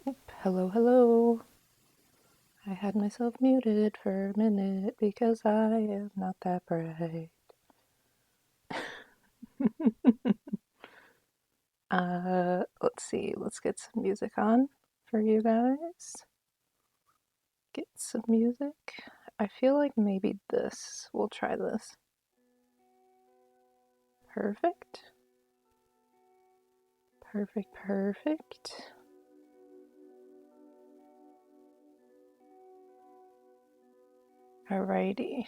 Hello, hello. I had myself muted for a minute because I am not that bright. Let's see. Let's get some music on for you guys. Get some music. I feel like maybe this. We'll try this. Perfect. Perfect, perfect. Alrighty.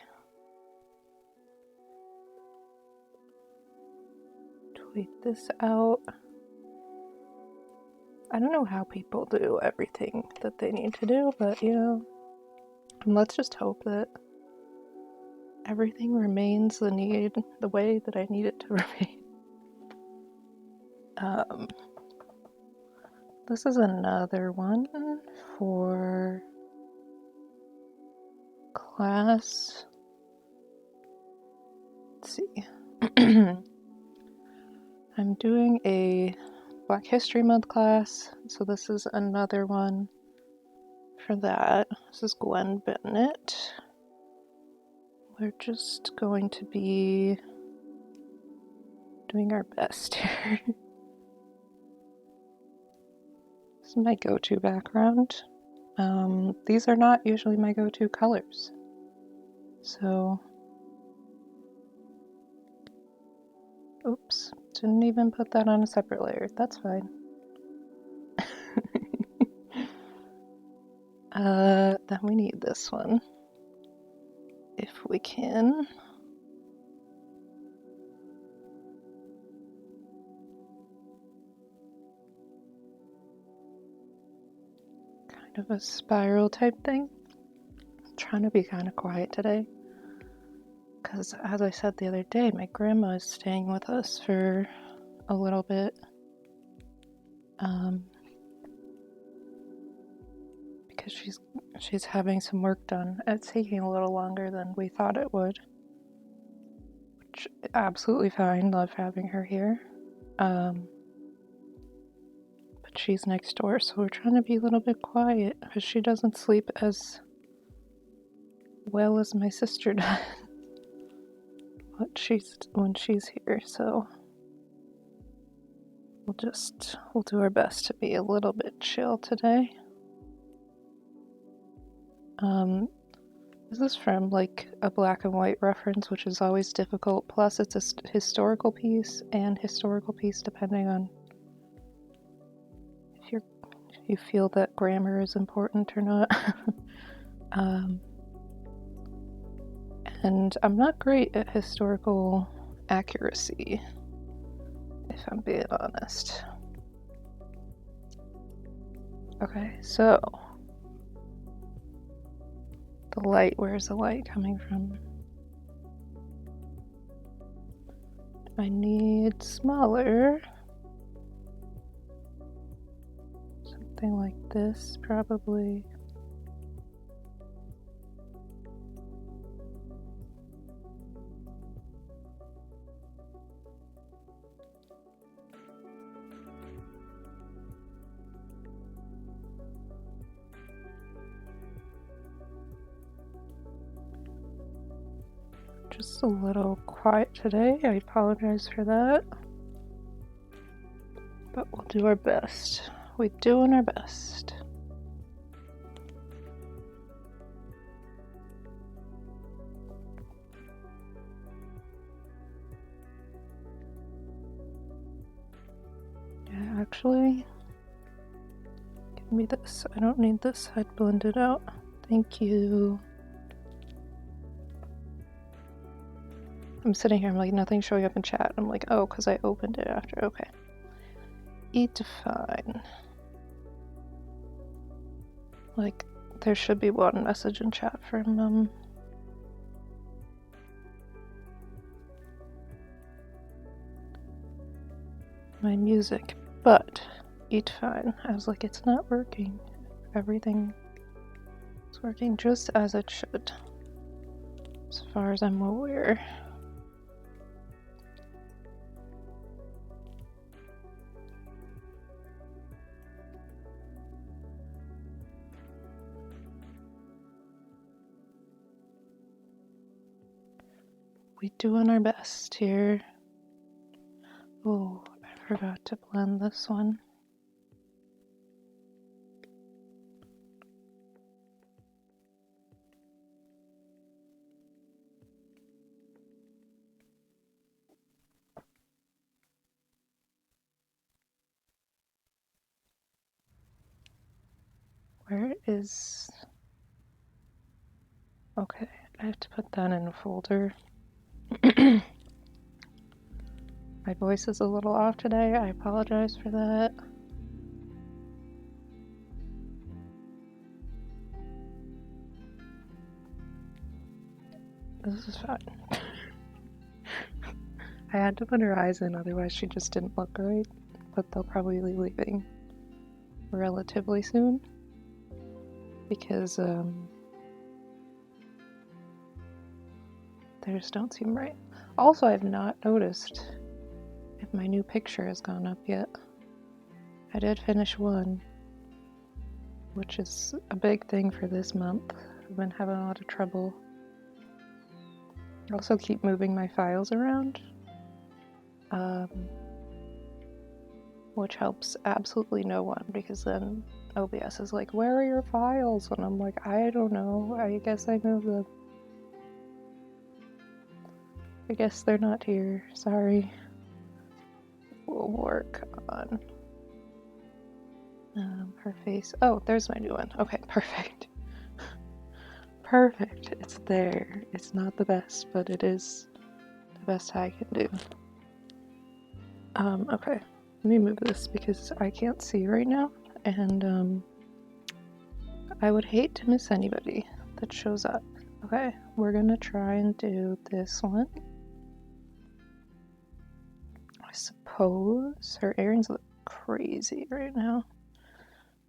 Tweet this out. I don't know how people do everything that they need to do, but you know, let's just hope that everything remains the way that I need it to remain. This is another one for class. Let's see. I'm doing a Black History Month class, so this is another one for that. This is Gwen Bennett. We're just going to be doing our best here. This is my go-to background. These are not usually my go-to colors, so oops, didn't even put that on a separate layer. That's fine. Then we need this one, if we can. Kind of a spiral type thing. I'm trying to be kind of quiet today, because as I said the other day, my grandma is staying with us for a little bit. Because she's having some work done. It's taking a little longer than we thought it would, which absolutely fine. Love having her here. But she's next door, so we're trying to be a little bit quiet because she doesn't sleep as well as my sister does when she's here. So we'll do our best to be a little bit chill today. This is from like a black and white reference, which is always difficult. Plus, it's a historical piece and historical piece depending on if you feel that grammar is important or not. And I'm not great at historical accuracy, if I'm being honest. Okay, so the light, where's the light coming from? I need smaller. Something like this, probably. Just a little quiet today. I apologize for that. But we'll do our best. We're doing our best. Yeah, actually, give me this. I don't need this side blended out. Thank you. I'm sitting here, I'm like, nothing's showing up in chat. I'm like, oh, because I opened it after. Okay. Define. Like, there should be one message in chat from, my music, but eat fine. I was like, it's not working. Everything is working just as it should, as far as I'm aware. We doing our best here. Oh, I forgot to blend this one. Where is... Okay, I have to put that in a folder. My voice is a little off today. I apologize for that. This is fine. I had to put her eyes in, otherwise she just didn't look right. But they'll probably be leaving relatively soon. Because, they just don't seem right. Also, I've not noticed if my new picture has gone up yet. I did finish one, which is a big thing for this month. I've been having a lot of trouble. I also keep moving my files around, which helps absolutely no one, because then OBS is like, where are your files? And I'm like, I don't know, I guess I moved them. I guess they're not here, sorry. We'll work on her face. Oh, there's my new one. Okay, perfect. Perfect, it's there. It's not the best, but it is the best I can do. Okay, let me move this because I can't see right now, and I would hate to miss anybody that shows up. Okay, we're gonna try and do this one. I suppose her earrings look crazy right now,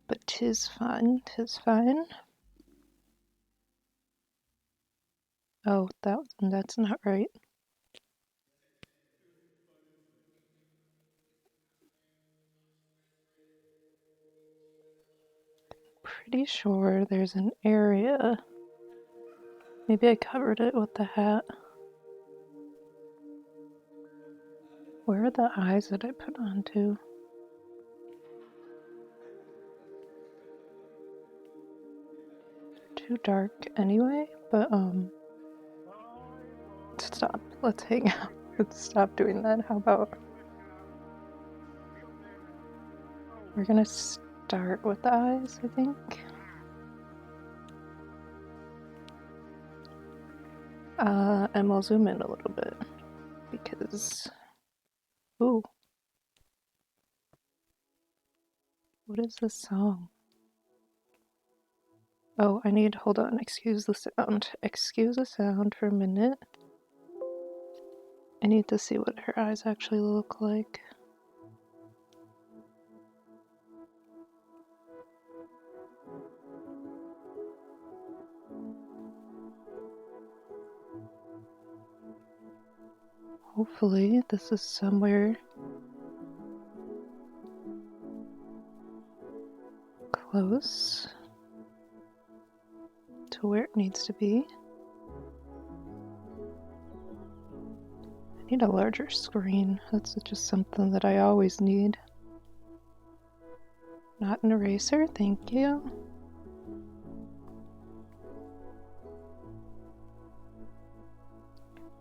but 'tis fine, 'tis fine. Oh, that's not right. Pretty sure there's an area. Maybe I covered it with the hat. Where are the eyes that I put on too? Too dark anyway, but stop. Let's hang out. Let's stop doing that. How about we're gonna start with the eyes, I think. And we'll zoom in a little bit because ooh. What is this song? Oh, I need, hold on, excuse the sound. Excuse the sound for a minute. I need to see what her eyes actually look like. Hopefully this is somewhere close to where it needs to be. I need a larger screen. That's just something that I always need. Not an eraser, thank you.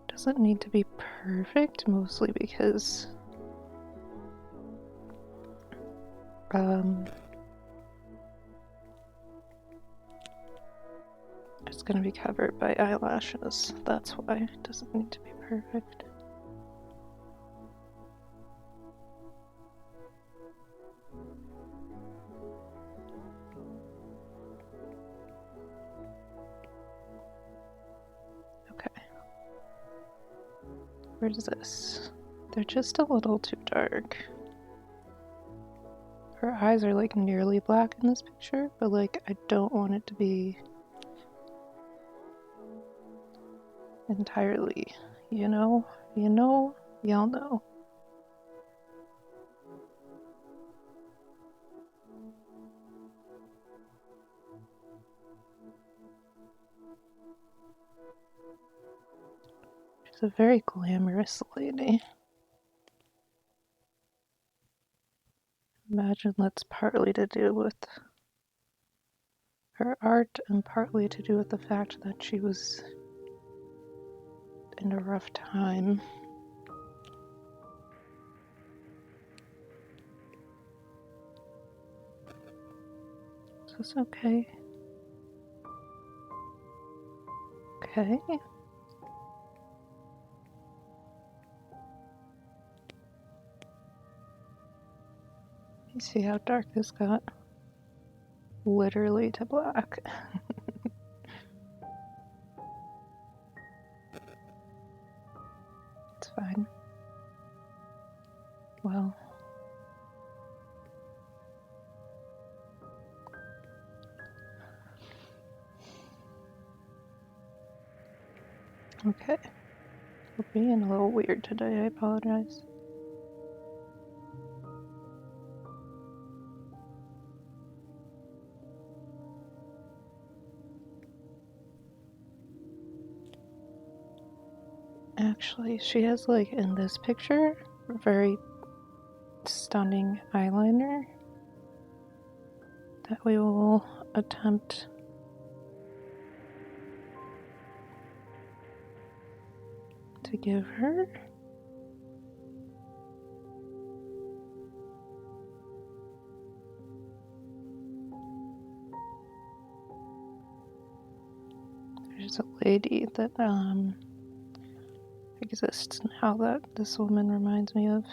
Doesn't need to be perfect, mostly because it's going to be covered by eyelashes. That's why it doesn't need to be perfect. Okay. Where's this? They're just a little too dark. Her eyes are like nearly black in this picture, but like I don't want it to be entirely, you know, y'all know. She's She's a very glamorous lady. Imagine that's partly to do with her art and partly to do with the fact that she was in a rough time. Is this okay? Okay. You see how dark this got? Literally to black. It's fine. Well. Okay. We're being a little weird today, I apologize. Actually, she has, like, in this picture, very stunning eyeliner that we will attempt to give her. There's a lady that exists now that this woman reminds me of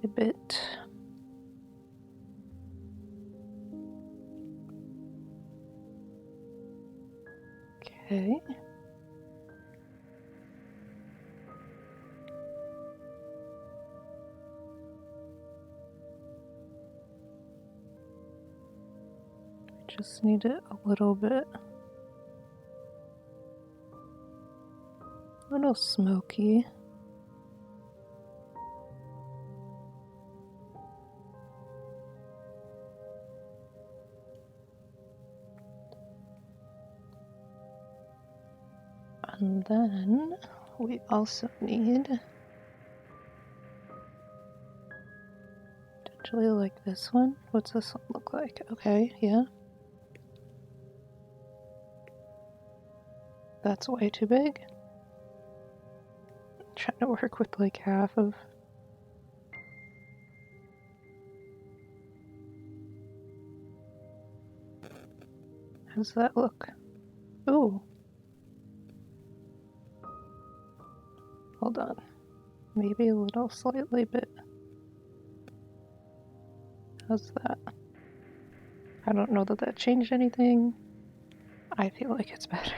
a bit. Okay. Just need it a little bit. A little smoky. And then we also need potentially like this one. What's this one look like? Okay, yeah. That's way too big. I'm trying to work with like half of. How does that look? Ooh. Hold on. Maybe a little slightly bit. How's that? I don't know that that changed anything. I feel like it's better.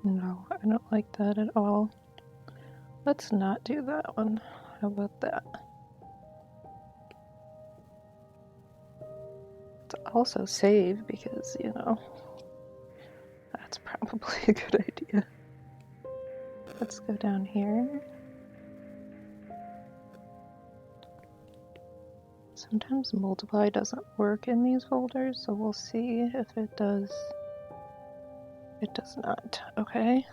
No, I don't like that at all. Let's not do that one. How about that? Let's also save because, you know, that's probably a good idea. Let's go down here. Sometimes multiply doesn't work in these folders, so we'll see if it does. It does not. Okay.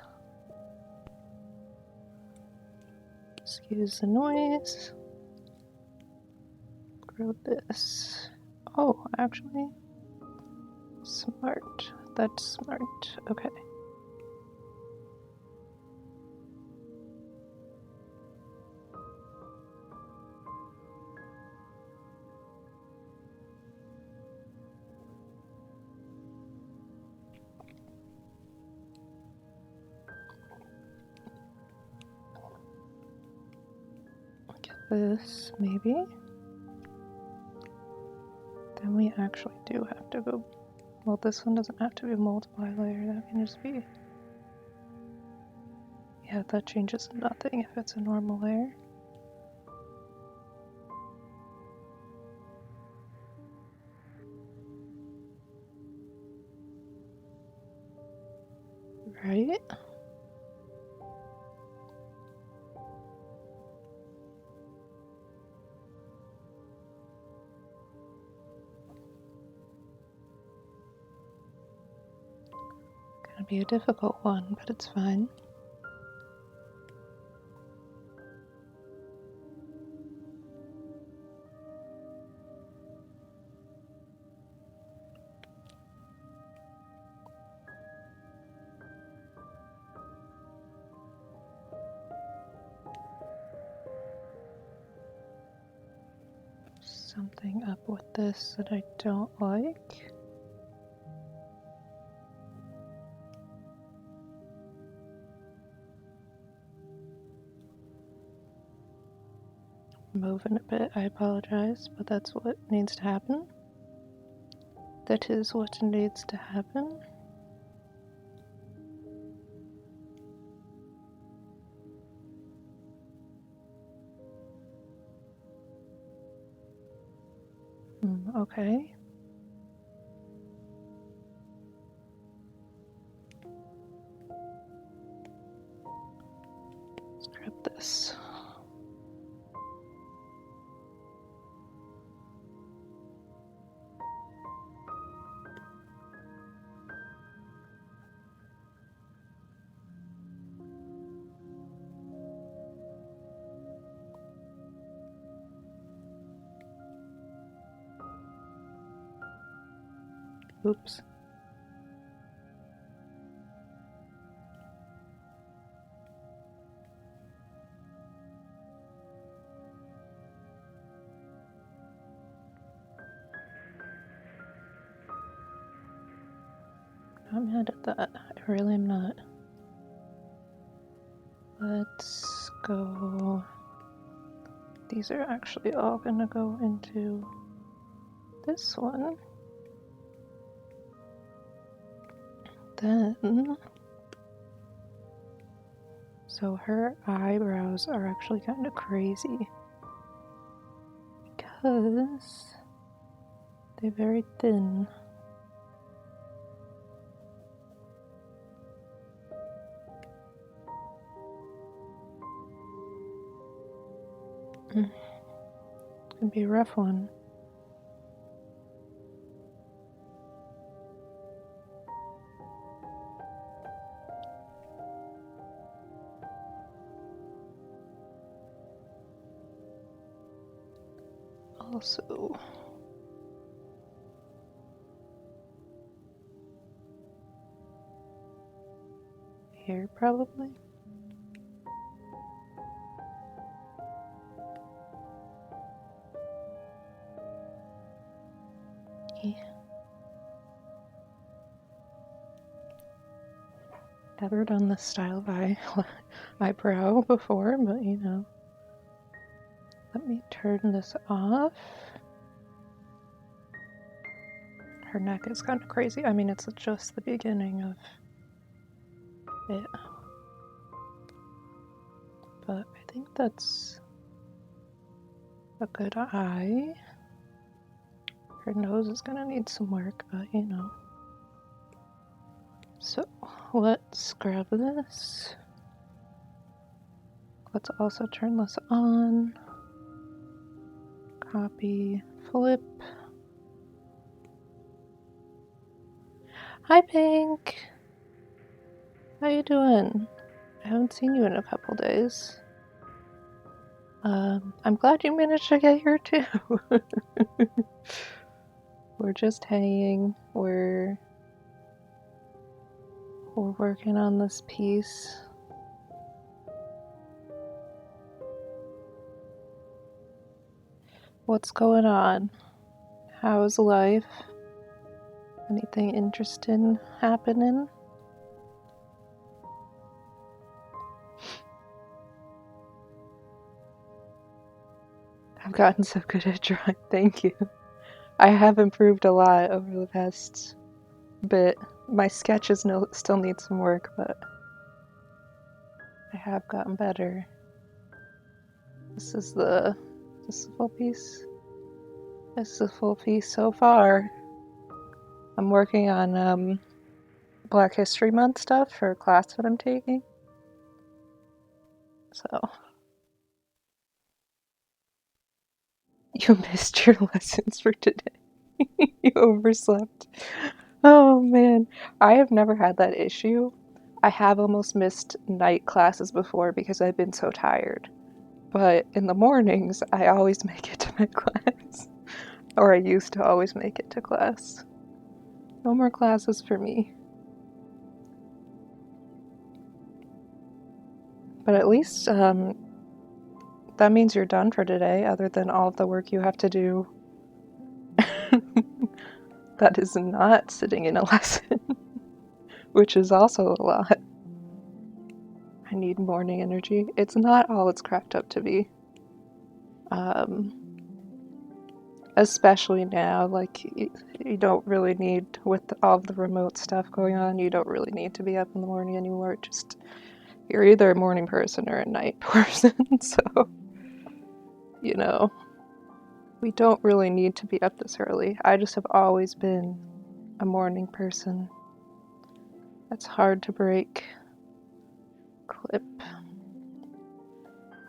Excuse the noise. Grow this. Oh, actually. Smart. That's smart. Okay. This, maybe. Then we actually do have to go. Well, this one doesn't have to be a multiply layer, that can just be. Yeah, that changes nothing if it's a normal layer. Right? Gonna be a difficult one, but it's fine. Something up with this that I don't like. Moving a bit, I apologize, but that's what needs to happen. That is what needs to happen. Okay. Let's grab this. Oops. I'm mad at that. I really am not. Let's go. These are actually all gonna go into this one. Then, so her eyebrows are actually kind of crazy because they're very thin. It's gonna be a rough one. Also, here probably. Yeah. Never done this style of eyebrow before, but you know. Let me turn this off. Her neck is kind of crazy. I mean, it's just the beginning of it. But I think that's a good eye. Her nose is gonna need some work, but you know. So let's grab this. Let's also turn this on. Copy, flip. Hi Pink! How you doing? I haven't seen you in a couple days. I'm glad you managed to get here too. We're just hanging. We're working on this piece. What's going on? How's life? Anything interesting happening? I've gotten so good at drawing, thank you. I have improved a lot over the past bit. My sketches still need some work, but I have gotten better. This is the full piece. This is the full piece so far. I'm working on Black History Month stuff for a class that I'm taking. So you missed your lessons for today. You overslept. Oh man, I have never had that issue. I have almost missed night classes before because I've been so tired. But in the mornings, I always make it to my class. Or I used to always make it to class. No more classes for me. But at least that means you're done for today, other than all of the work you have to do that is not sitting in a lesson, which is also a lot. I need morning energy. It's not all it's cracked up to be. Especially now, like, you don't really need, with all of the remote stuff going on, you don't really need to be up in the morning anymore. Just, you're either a morning person or a night person, so, you know, we don't really need to be up this early. I just have always been a morning person. That's hard to break. Clip.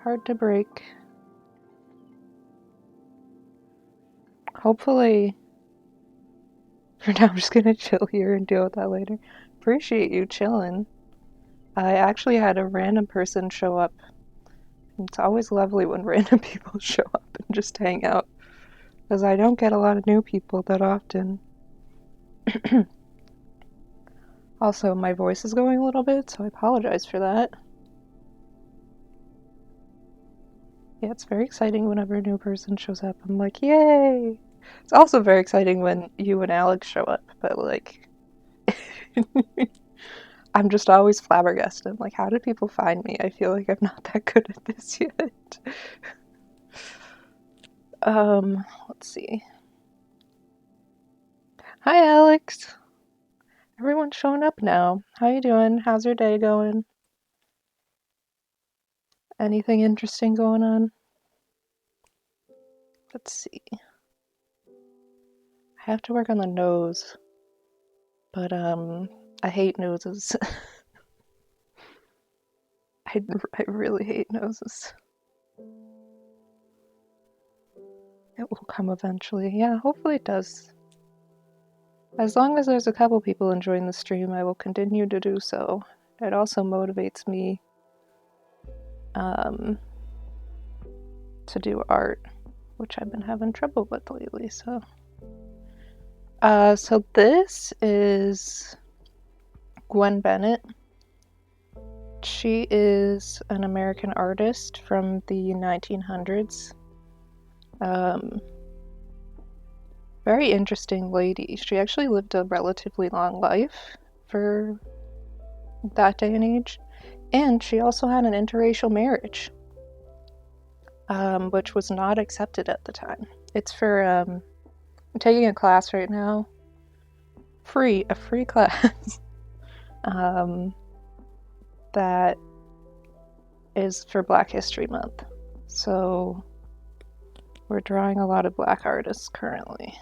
Hard to break. Hopefully, for now I'm just gonna chill here and deal with that later. Appreciate you chilling. I actually had a random person show up. It's always lovely when random people show up and just hang out, because I don't get a lot of new people that often. Also, my voice is going a little bit, so I apologize for that. Yeah, it's very exciting whenever a new person shows up. I'm like, yay! It's also very exciting when you and Alex show up, but like, I'm just always flabbergasted. I'm like, how did people find me? I feel like I'm not that good at this yet. Let's see. Hi, Alex. Everyone's showing up now. How you doing? How's your day going? Anything interesting going on? Let's see. I have to work on the nose, but I hate noses. I really hate noses. It will come eventually. Yeah, hopefully it does. As long as there's a couple people enjoying the stream, I will continue to do so. It also motivates me to do art, which I've been having trouble with lately, so. So this is Gwen Bennett. She is an American artist from the 1900s. Very interesting lady. She actually lived a relatively long life for that day and age. And she also had an interracial marriage, which was not accepted at the time. It's for, I'm taking a class right now. A free class. That is for Black History Month. So we're drawing a lot of Black artists currently.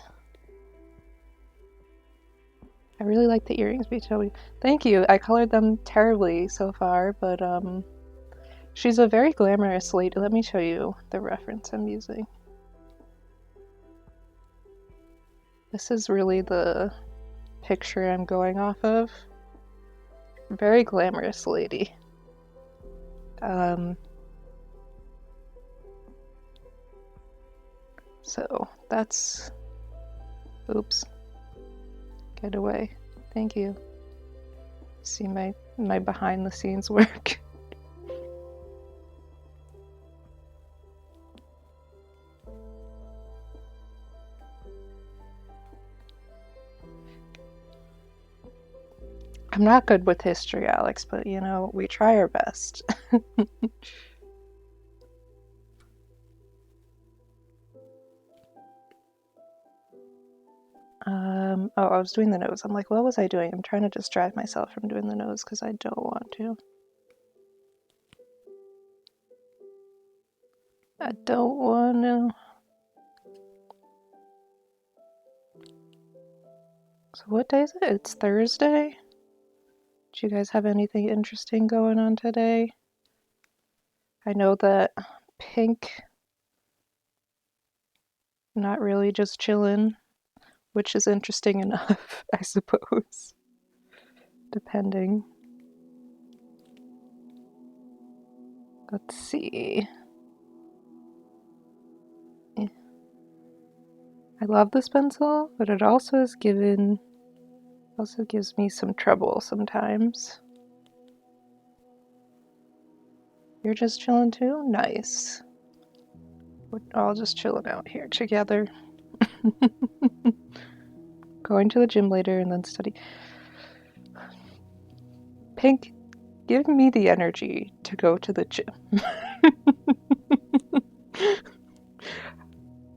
I really like the earrings, BTW. Thank you. I colored them terribly so far, but she's a very glamorous lady. Let me show you the reference I'm using. This is really the picture I'm going off of. Very glamorous lady. So that's, oops, get away. Thank you. See my behind the scenes work. I'm not good with history, Alex, but you know, we try our best. Oh, I was doing the nose. I'm like, what was I doing? I'm trying to distract myself from doing the nose because I don't want to. I don't wanna. So what day is it? It's Thursday? Do you guys have anything interesting going on today? I know that Pink, not really, just chilling, which is interesting enough, I suppose. Depending. Let's see. I love this pencil, but it also gives me some trouble sometimes. You're just chilling too? Nice. We're all just chilling out here together. Going to the gym later and then study. Pink, give me the energy to go to the gym.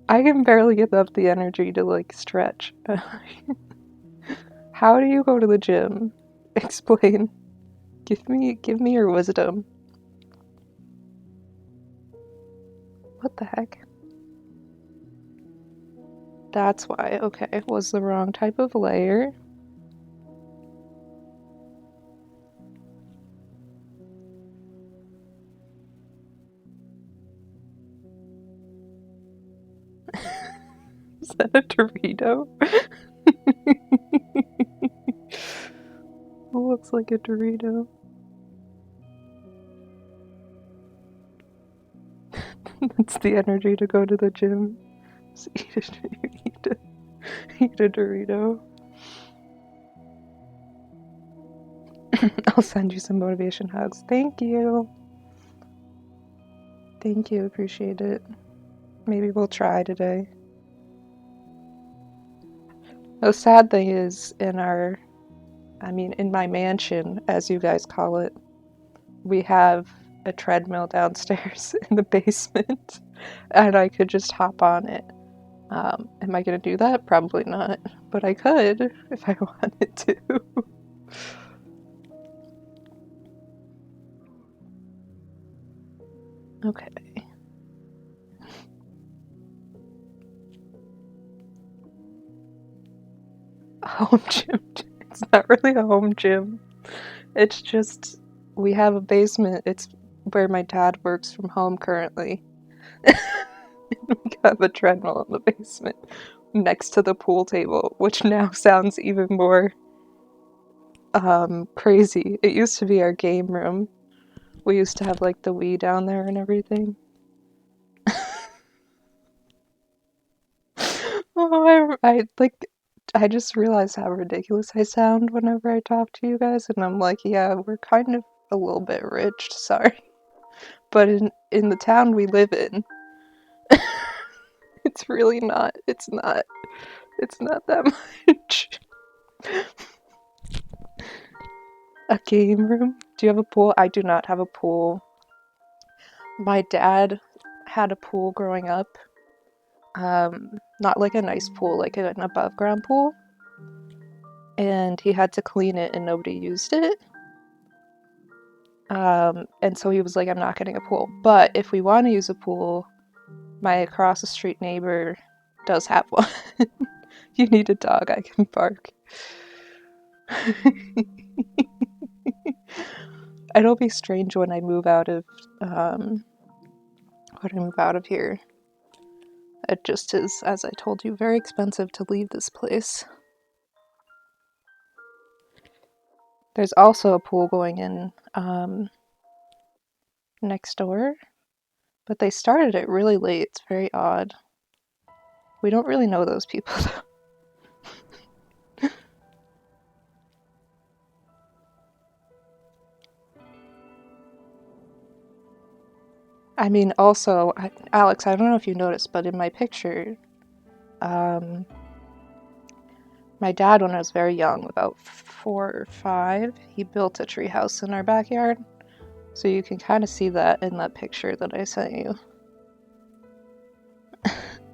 I can barely get up the energy to like stretch. How do you go to the gym? Explain. Give me your wisdom. What the heck? That's why. Okay, it was the wrong type of layer. Is that a Dorito? It looks like a Dorito. That's the energy to go to the gym. Just eat a Dorito. I'll send you some motivation hugs. Thank you. Thank you, appreciate it. Maybe we'll try today. The sad thing is, in my mansion, as you guys call it, we have a treadmill downstairs in the basement, and I could just hop on it. Am I gonna do that? Probably not, but I could if I wanted to. Okay. A home gym. It's not really a home gym. It's just, we have a basement. It's where my dad works from home currently. We have a treadmill in the basement next to the pool table, which now sounds even more crazy. It used to be our game room. We used to have like the Wii down there and everything. Oh, I just realized how ridiculous I sound whenever I talk to you guys, and I'm like, yeah, we're kind of a little bit rich, sorry. But in the town we live in, it's really not, it's not that much. A game room? Do you have a pool? I do not have a pool. My dad had a pool growing up. Not like a nice pool, like an above ground pool. And he had to clean it and nobody used it. And so he was like, I'm not getting a pool. But if we want to use a pool, my across the street neighbor does have one. You need a dog, I can bark. It'll be strange when I move out of here. It just is, as I told you, very expensive to leave this place. There's also a pool going in next door, but they started it really late. It's very odd. We don't really know those people though. I mean, also, Alex, I don't know if you noticed, but in my picture, my dad, when I was very young, about 4 or 5, he built a treehouse in our backyard. So you can kind of see that in that picture that I sent you.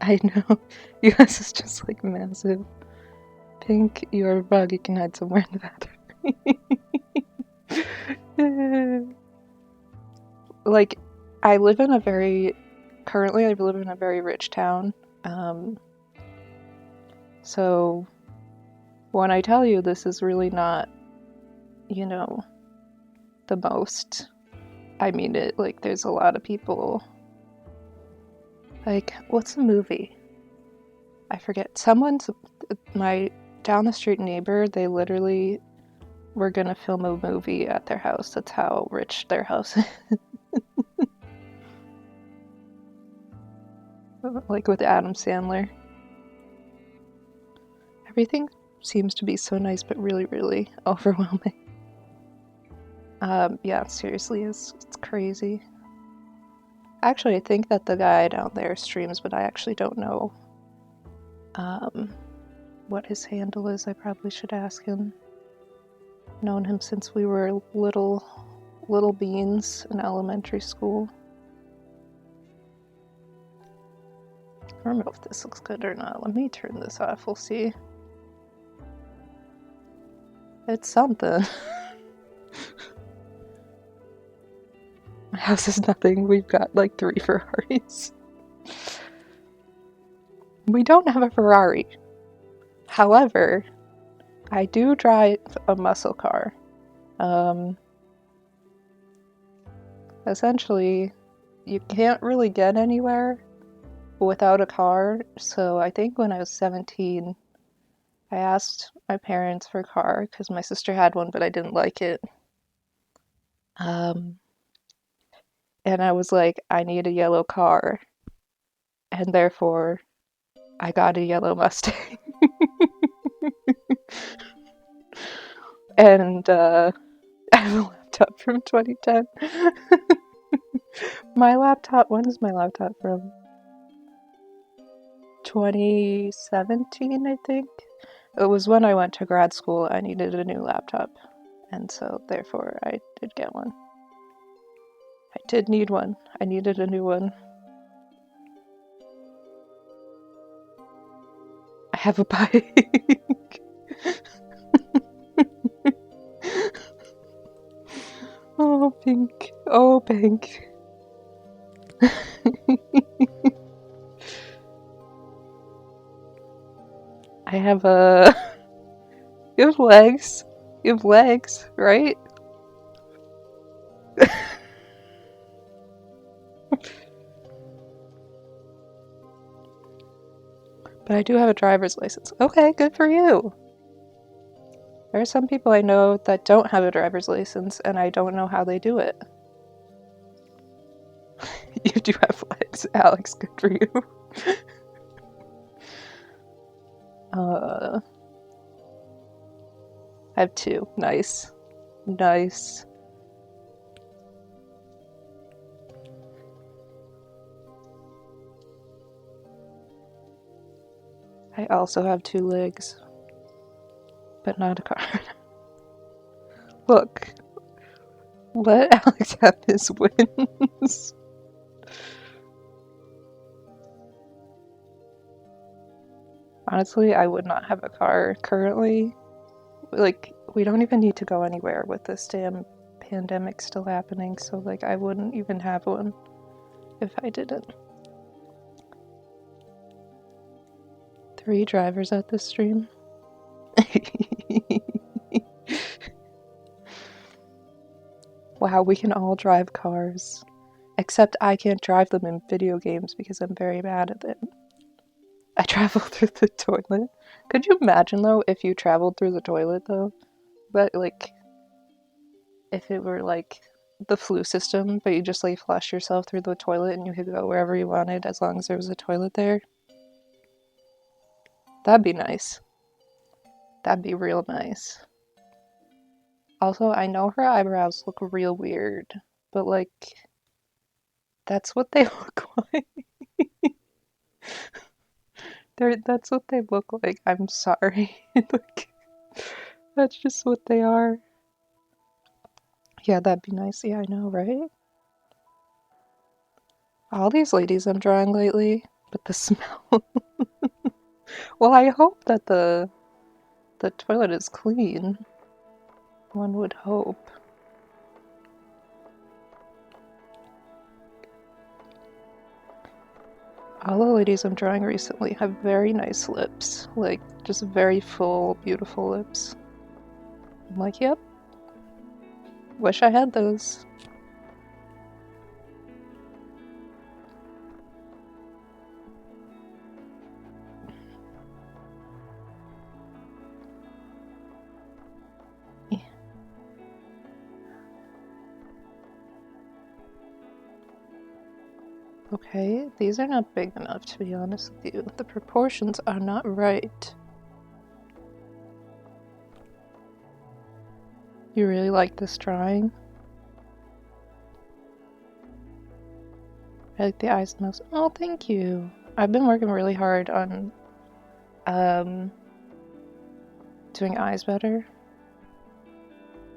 I know. You guys is just like massive. Pink, you're a bug. You can hide somewhere in the bathroom. Like, I live in a very currently I live in a very rich town. So when I tell you this is really not, you know, the most, I mean it. Like, there's a lot of people. Like, what's the movie? I forget. My down the street neighbor, they literally were gonna film a movie at their house. That's how rich their house is. Like with Adam Sandler. Everything seems to be so nice, but really, really overwhelming. Yeah, seriously, it's crazy. Actually, I think that the guy down there streams, but I actually don't know what his handle is. I probably should ask him. Known him since we were little beans in elementary school. I don't know if this looks good or not. Let me turn this off. We'll see. It's something. My house is nothing. We've got like 3 Ferraris. We don't have a Ferrari. However, I do drive a muscle car. Essentially, you can't really get anywhere without a car, so I think when I was 17, I asked my parents for a car because my sister had one, but I didn't like it. And I was like, I need a yellow car, and therefore I got a yellow Mustang. And I have a laptop from 2010. My laptop, when is my laptop from? 2017, I think. It was when I went to grad school. I needed a new laptop, and so therefore I did get one. I did need one. I needed a new one. I have a bike. Oh, Pink. Oh, Pink. I have a... You have legs. You have legs, right? But I do have a driver's license. Okay, good for you. There are some people I know that don't have a driver's license, and I don't know how they do it. You do have legs, Alex. Good for you. I have 2. Nice. Nice. I also have 2 legs, but not a car. Look. Let Alex have his wins. Honestly, I would not have a car currently. Like, we don't even need to go anywhere with this damn pandemic still happening, so like I wouldn't even have one if I didn't. 3 drivers at this stream. Wow, we can all drive cars. Except I can't drive them in video games because I'm very bad at it. I travel through the toilet. Could you imagine, though, if you traveled through the toilet, though? But, like, if it were, like, the flu system, but you just, like, flush yourself through the toilet and you could go wherever you wanted as long as there was a toilet there. That'd be nice. That'd be real nice. Also, I know her eyebrows look real weird, but, like, that's what they look like. That's what they look like. I'm sorry. Like, that's just what they are. Yeah, that'd be nice. Yeah, I know, right? All these ladies I'm drawing lately, but the smell. Well, I hope that the toilet is clean. One would hope. All the ladies I'm drawing recently have very nice lips, like just very full, beautiful lips. I'm like, yep, wish I had those. Okay, these are not big enough, to be honest with you. The proportions are not right. You really like this drawing? I like the eyes the most. Oh, thank you. I've been working really hard on doing eyes better.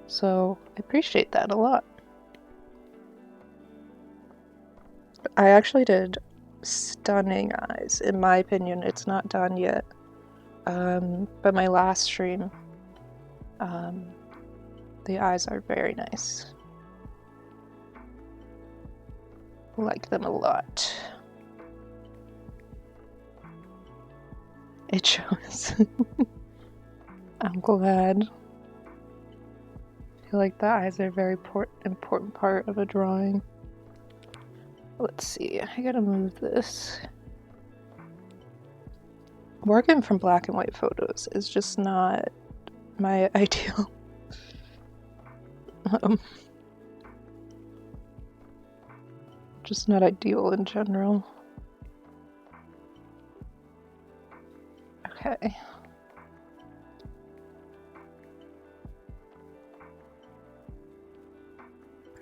So I appreciate that a lot. I actually did stunning eyes. In my opinion, it's not done yet. But my last stream, the eyes are very nice. Like them a lot. It shows. I'm glad. I feel like the eyes are a very important part of a drawing. Let's see, I gotta move this. Working from black and white photos is just not my ideal. Just not ideal in general. Okay.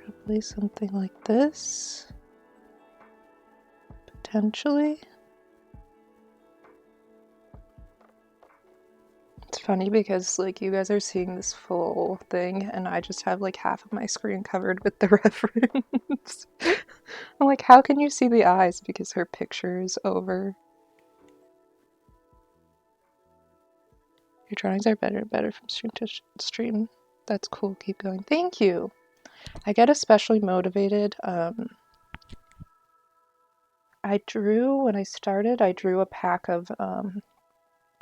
Probably something like this. Potentially. It's funny because like you guys are seeing this full thing and I just have like half of my screen covered with the reference. I'm like, how can you see the eyes? Because her picture is over. Your drawings are better and better from stream to stream. That's cool. Keep going. Thank you. I get especially motivated. When I started, I drew a pack of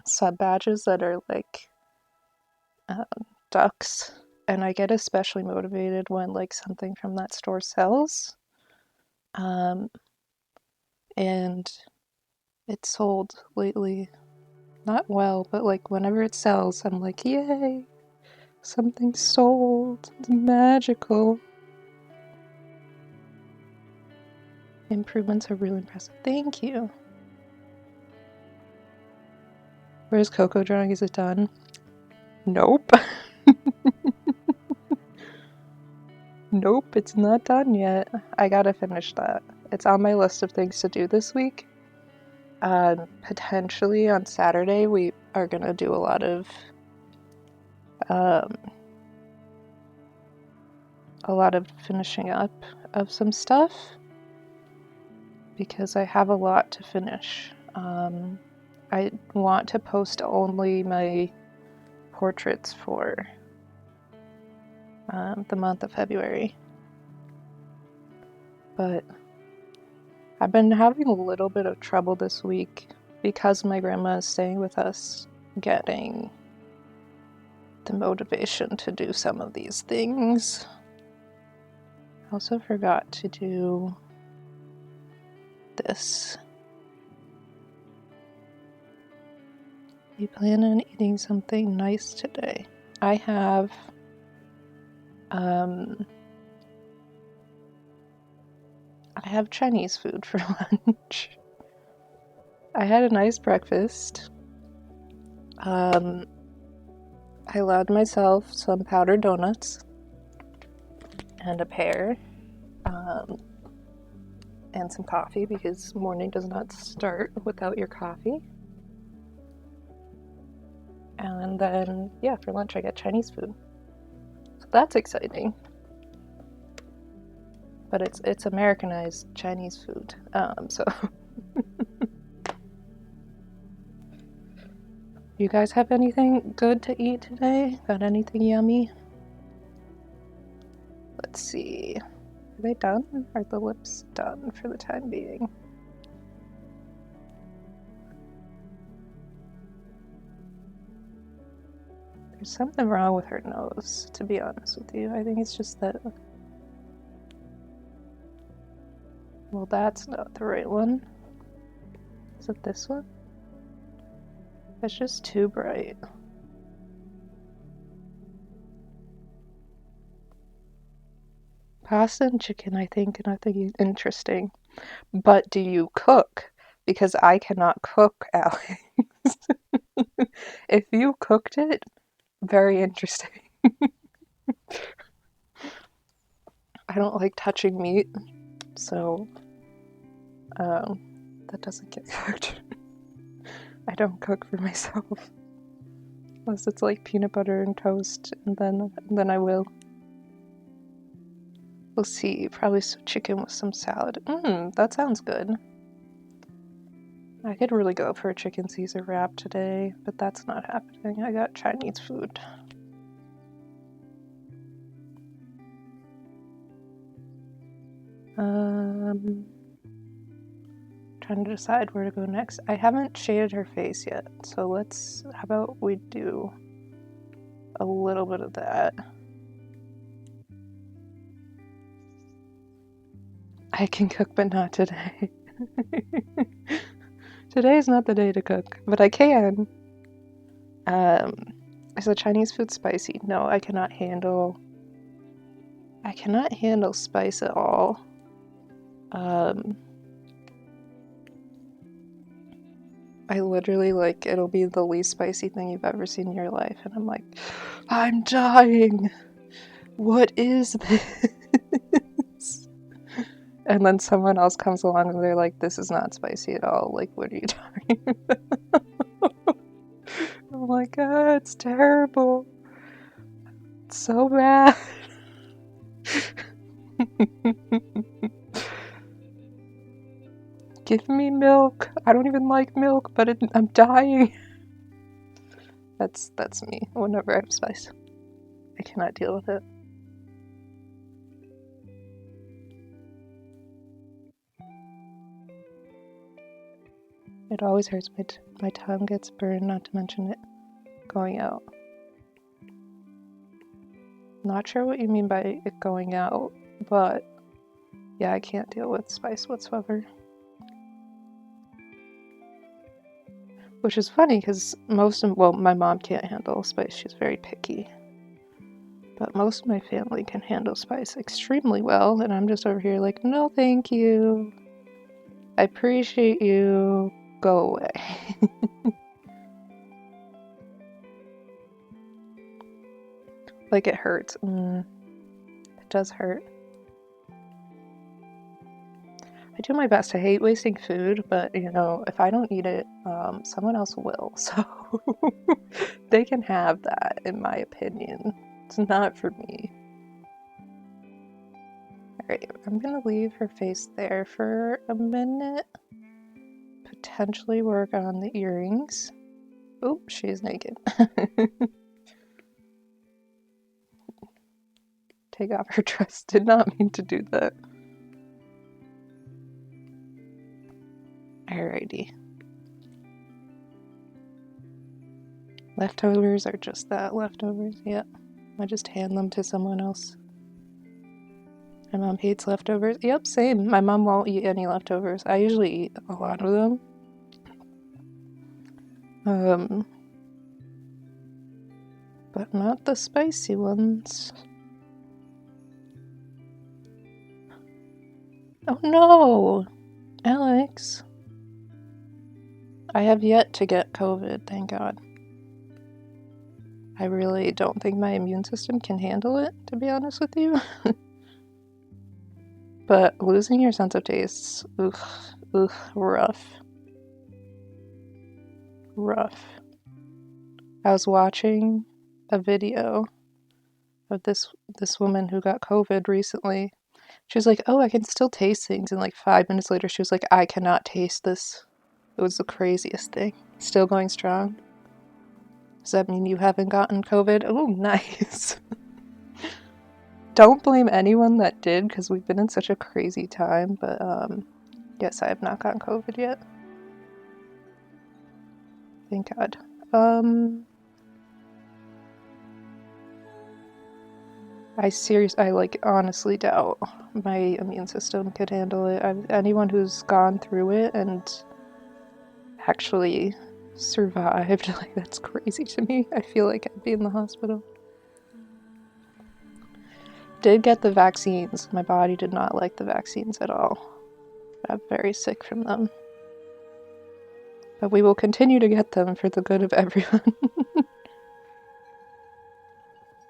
sub badges that are like ducks, and I get especially motivated when like something from that store sells. And it sold lately. Not well, but like whenever it sells, I'm like, yay! Something sold. It's magical. Improvements are really impressive. Thank you. Where's Coco drawing? Is it done? Nope. Nope, it's not done yet. I gotta finish that. It's on my list of things to do this week. Potentially on Saturday we are gonna do a lot of finishing up of some stuff because I have a lot to finish. I want to post only my portraits for the month of February, but I've been having a little bit of trouble this week because my grandma is staying with us, getting the motivation to do some of these things. I also forgot to do this. You plan on eating something nice today? I have Chinese food for lunch. I had a nice breakfast. I allowed myself some powdered donuts and a pear, and some coffee because morning does not start without your coffee. And then, yeah, for lunch I get Chinese food. So that's exciting. But it's Americanized Chinese food, so. You guys have anything good to eat today? Got anything yummy? Let's see. Are they done? Are the lips done for the time being? There's something wrong with her nose, to be honest with you. I think it's just that... Well, that's not the right one. Is it this one? It's just too bright. Pasta and chicken, I think, nothing interesting. But do you cook? Because I cannot cook, Alex. If you cooked it, very interesting. I don't like touching meat, so that doesn't get cooked. I don't cook for myself. Unless it's like peanut butter and toast, and then I will. We'll see. Probably some chicken with some salad. That sounds good. I could really go for a chicken Caesar wrap today, but that's not happening. I got Chinese food. Trying to decide where to go next. I haven't shaded her face yet, so how about we do a little bit of that. I can cook, but not today. Today is not the day to cook, but I can. Is the Chinese food spicy? No, I cannot handle spice at all. I literally, like, it'll be the least spicy thing you've ever seen in your life, and I'm like, I'm dying! What is this? And then someone else comes along and they're like, this is not spicy at all. Like, what are you talking about? Oh my god, it's terrible. It's so bad. Give me milk. I don't even like milk, but I'm dying. That's me whenever I have spice. I cannot deal with it. It always hurts. My tongue gets burned, not to mention it going out. Not sure what you mean by it going out, but yeah, I can't deal with spice whatsoever. Which is funny because my mom can't handle spice. She's very picky. But most of my family can handle spice extremely well, and I'm just over here like, no thank you. I appreciate you. Go away. Like, it hurts. It does hurt. I do my best. I hate wasting food, but, you know, if I don't eat it, someone else will. So they can have that, in my opinion. It's not for me. Alright, I'm gonna leave her face there for a minute. Potentially work on the earrings. Oh, she's naked. Take off her dress. Did not mean to do that. Alrighty. Leftovers are just that, leftovers, yep. I just hand them to someone else. My mom hates leftovers. Yep, same. My mom won't eat any leftovers. I usually eat a lot of them. But not the spicy ones. Oh no! Alex! I have yet to get COVID, thank God. I really don't think my immune system can handle it, to be honest with you. But losing your sense of taste, rough. Rough. I was watching a video of this woman who got COVID recently. She was like, oh, I can still taste things, and like 5 minutes later she was like, I cannot taste this. It was the craziest thing. Still going strong. Does that mean you haven't gotten COVID? Oh, nice. Don't blame anyone that did, because we've been in such a crazy time, but yes, I have not gotten COVID yet. Thank God. I like honestly doubt my immune system could handle it. Anyone who's gone through it and actually survived, like, that's crazy to me. I feel like I'd be in the hospital. Did get the vaccines. My body did not like the vaccines at all. I'm very sick from them. But we will continue to get them for the good of everyone.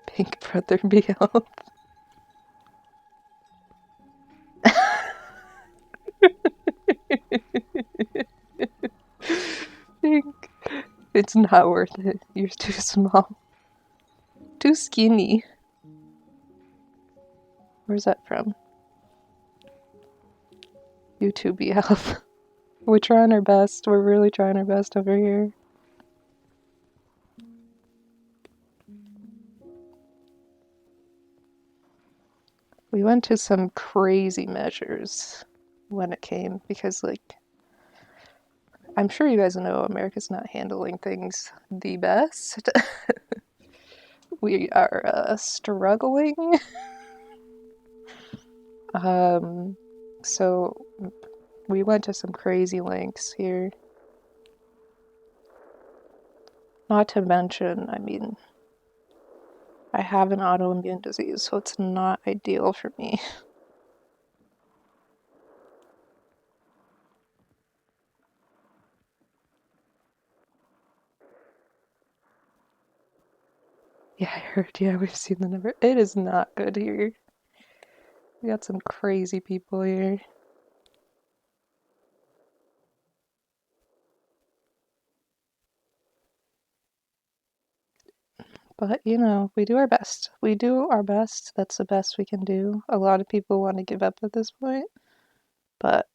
Pink brother be health. Pink. It's not worth it. You're too small. Too skinny. Where's that from? YouTube be health. We're trying our best. We're really trying our best over here. We went to some crazy measures when it came, because, like, I'm sure you guys know America's not handling things the best. We are struggling. So we went to some crazy lengths here. Not to mention, I mean, I have an autoimmune disease, so it's not ideal for me. Yeah, I heard. Yeah, we've seen the number. It is not good here. We got some crazy people here. But, you know, we do our best. We do our best. That's the best we can do. A lot of people want to give up at this point, but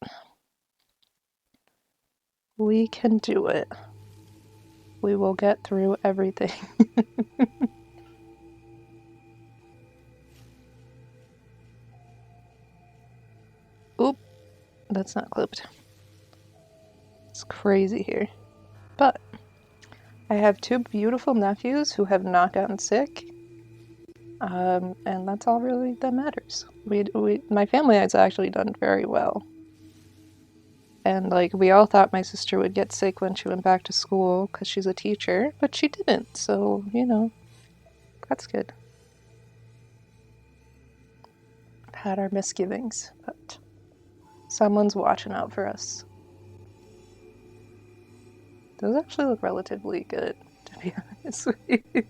we can do it. We will get through everything. Oop, that's not clipped. It's crazy here. But I have two beautiful nephews who have not gotten sick. And that's all really that matters. My family has actually done very well. And, like, we all thought my sister would get sick when she went back to school because she's a teacher, but she didn't, so, you know, that's good. I've had our misgivings, but someone's watching out for us. Those actually look relatively good, to be honest with you.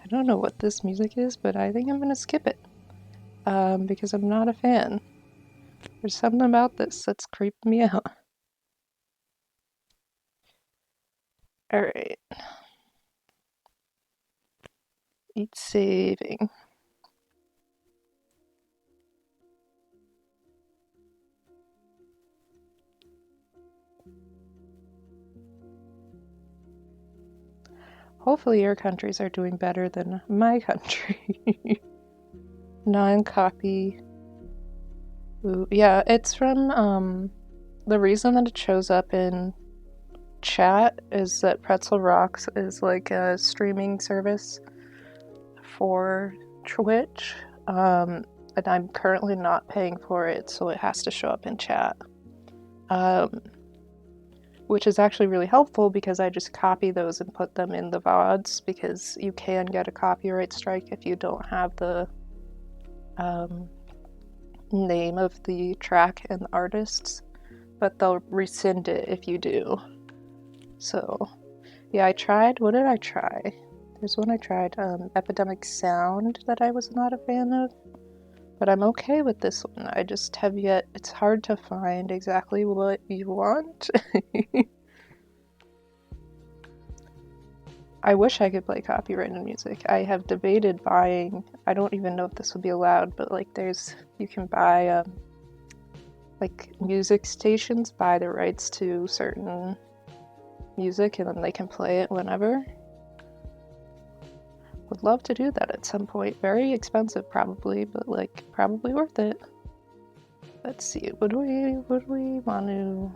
I don't know what this music is, but I think I'm gonna skip it. Because I'm not a fan. There's something about this that's creeping me out. Alright. Eat saving. Hopefully your countries are doing better than my country. Non-copy. Ooh, yeah, it's from, the reason that it shows up in chat is that Pretzel Rocks is like a streaming service for Twitch, and I'm currently not paying for it, so it has to show up in chat. Which is actually really helpful because I just copy those and put them in the VODs, because you can get a copyright strike if you don't have the name of the track and the artists, but they'll rescind it if you do. So yeah, I tried. What did I try? There's one I tried, Epidemic Sound, that I was not a fan of, but I'm okay with this one. I just have yet, it's hard to find exactly what you want. I wish I could play copyrighted music. I have debated buying, I don't even know if this would be allowed, but like you can buy like music stations buy the rights to certain music and then they can play it whenever. Would love to do that at some point. Very expensive probably, but like probably worth it. Let's see, would we want to...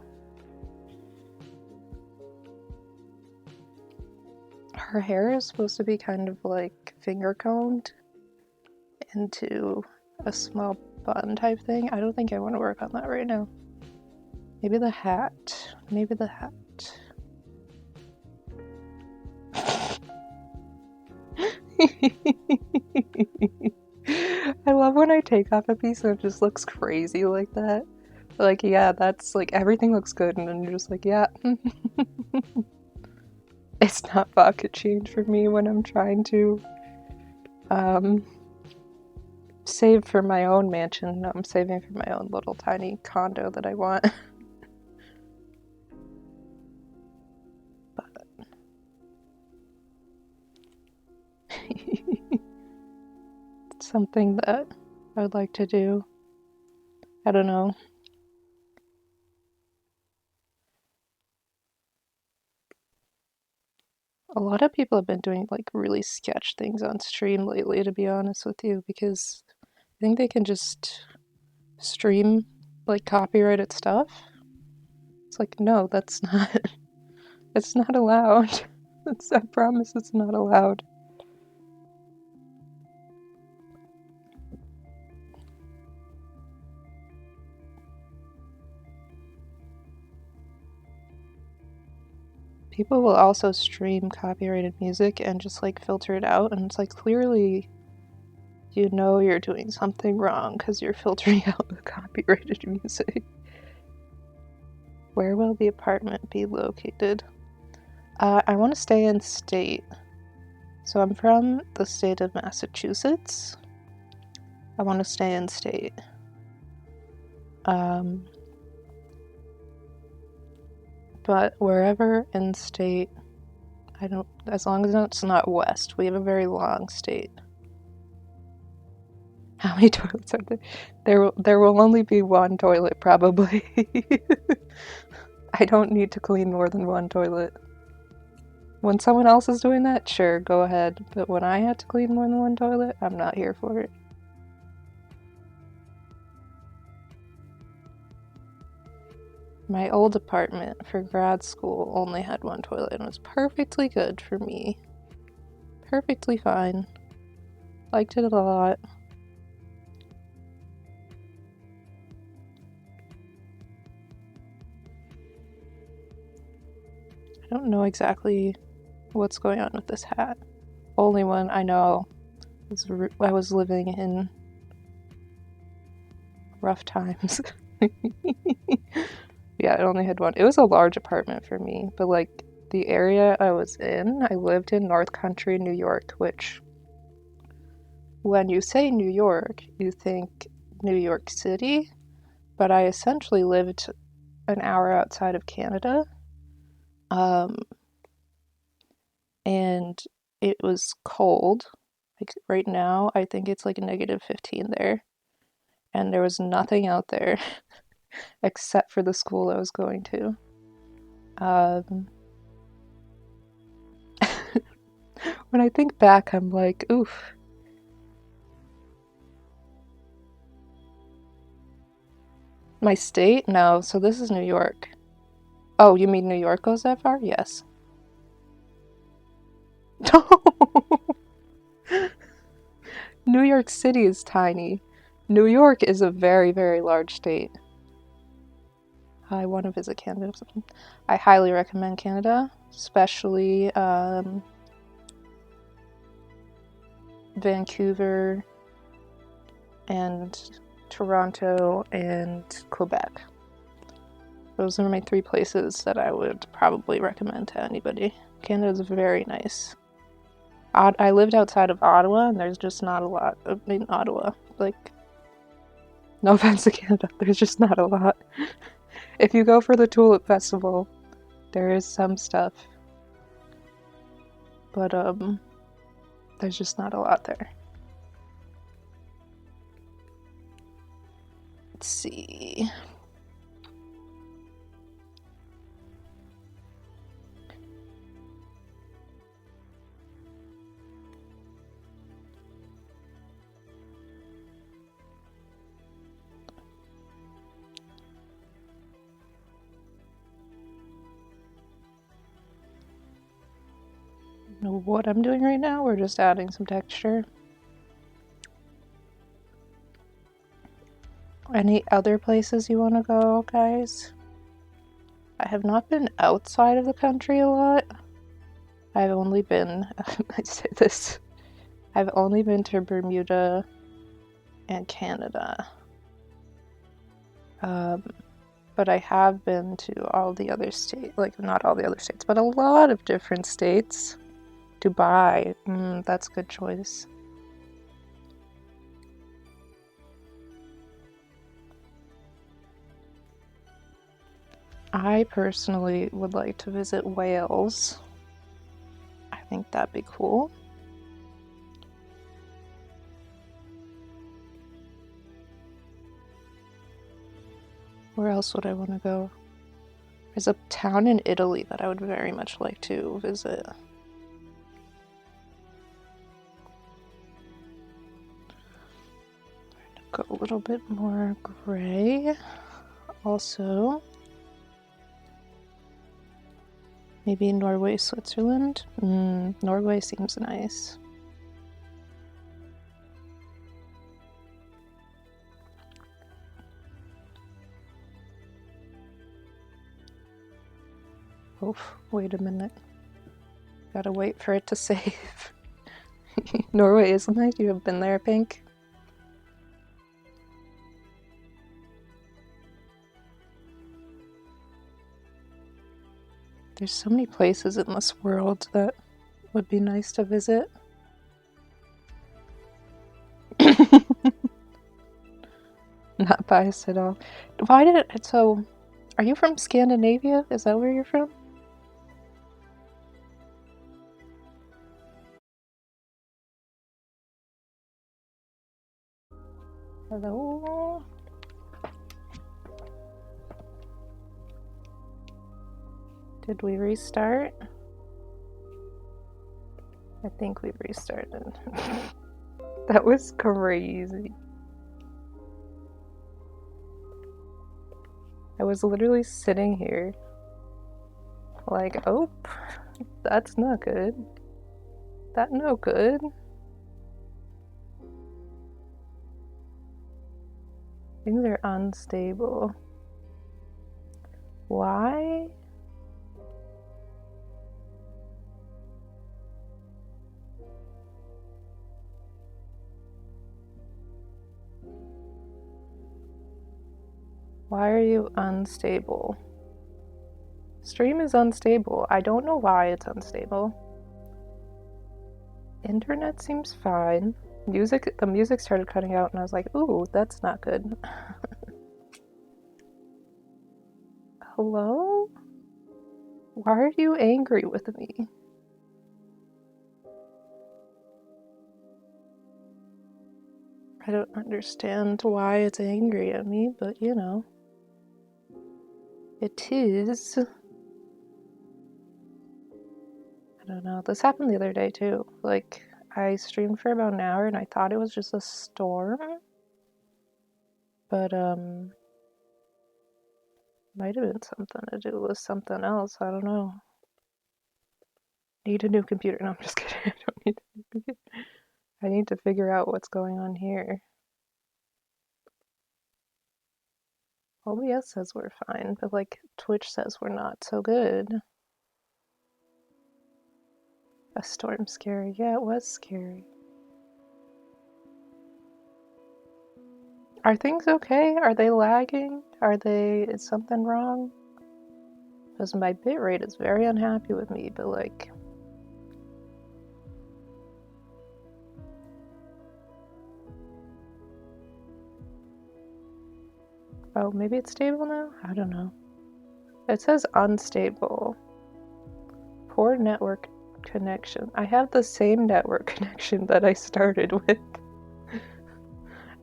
Her hair is supposed to be kind of like finger combed into a small bun type thing. I don't think I want to work on that right now. Maybe the hat. Maybe the hat. I love when I take off a piece and it just looks crazy like that. Like, yeah, that's like everything looks good, and then you're just like, yeah. It's not pocket change for me when I'm trying to save for my own mansion. No, I'm saving for my own little tiny condo that I want. But it's something that I would like to do. I don't know. A lot of people have been doing like really sketch things on stream lately, to be honest with you, because I think they can just stream like copyrighted stuff. It's like, no, that's not, it's not allowed. I promise it's not allowed. People will also stream copyrighted music and just like filter it out, and it's like, clearly you know you're doing something wrong because you're filtering out the copyrighted music. Where will the apartment be located? I want to stay in state. So I'm from the state of Massachusetts. I want to stay in state. But wherever in state, as long as it's not west. We have a very long state. How many toilets are there? There will only be one toilet, probably. I don't need to clean more than one toilet. When someone else is doing that, sure, go ahead. But when I have to clean more than one toilet, I'm not here for it. My old apartment for grad school only had one toilet and it was perfectly good for me. Perfectly fine. Liked it a lot. I don't know exactly what's going on with this hat. Only one I know is I was living in rough times. Yeah, it only had one. It was a large apartment for me, but like the area I was in, I lived in North Country, New York, which when you say New York, you think New York City, but I essentially lived an hour outside of Canada. And it was cold. Like right now, I think it's like -15 there. And there was nothing out there except for the school I was going to. When I think back, I'm like, oof. My state? No, so this is New York. Oh, you mean New York goes that far? Yes. New York City is tiny. New York is a very, very large state. I want to visit Canada. I highly recommend Canada, especially Vancouver and Toronto and Quebec. Those are my 3 places that I would probably recommend to anybody. Canada's very nice. I lived outside of Ottawa, and there's just not a lot in Ottawa. Like, no offense to Canada, there's just not a lot. If you go for the Tulip Festival, there is some stuff. But, there's just not a lot there. Let's see. know what I'm doing right now. We're just adding some texture. Any other places you want to go, guys? I have not been outside of the country a lot. I've only been, I say this, I've only been to Bermuda and Canada. But I have been to all the other states, like not all the other states, but a lot of different states. Dubai, that's a good choice. I personally would like to visit Wales. I think that'd be cool. Where else would I want to go? There's a town in Italy that I would very much like to visit. Go a little bit more gray. Also, maybe Norway, Switzerland. Norway seems nice. Oh, wait a minute. Gotta wait for it to save. Norway is nice. You have been there, Pink? There's so many places in this world that would be nice to visit. Not biased at all. Why did it, so, are you from Scandinavia? Is that where you're from? Hello? Did we restart? I think we restarted. That was crazy. I was literally sitting here like, oh, that's not good. That no good. Things are unstable. Why? Why are you unstable? Stream is unstable. I don't know why it's unstable. Internet seems fine. The music started cutting out and I was like, ooh, that's not good. Hello? Why are you angry with me? I don't understand why it's angry at me, but you know. It is. I don't know. This happened the other day too. Like, I streamed for about an hour and I thought it was just a storm. But, might have been something to do with something else. I don't know. Need a new computer. No, I'm just kidding. I don't need a new computer. I need to figure out what's going on here. OBS says we're fine, but like Twitch says we're not so good. A storm scary. Yeah, it was scary. Are things okay? Are they lagging? Is something wrong? Because my bitrate is very unhappy with me, but like... Oh, maybe it's stable now? I don't know. It says unstable. Poor network connection. I have the same network connection that I started with.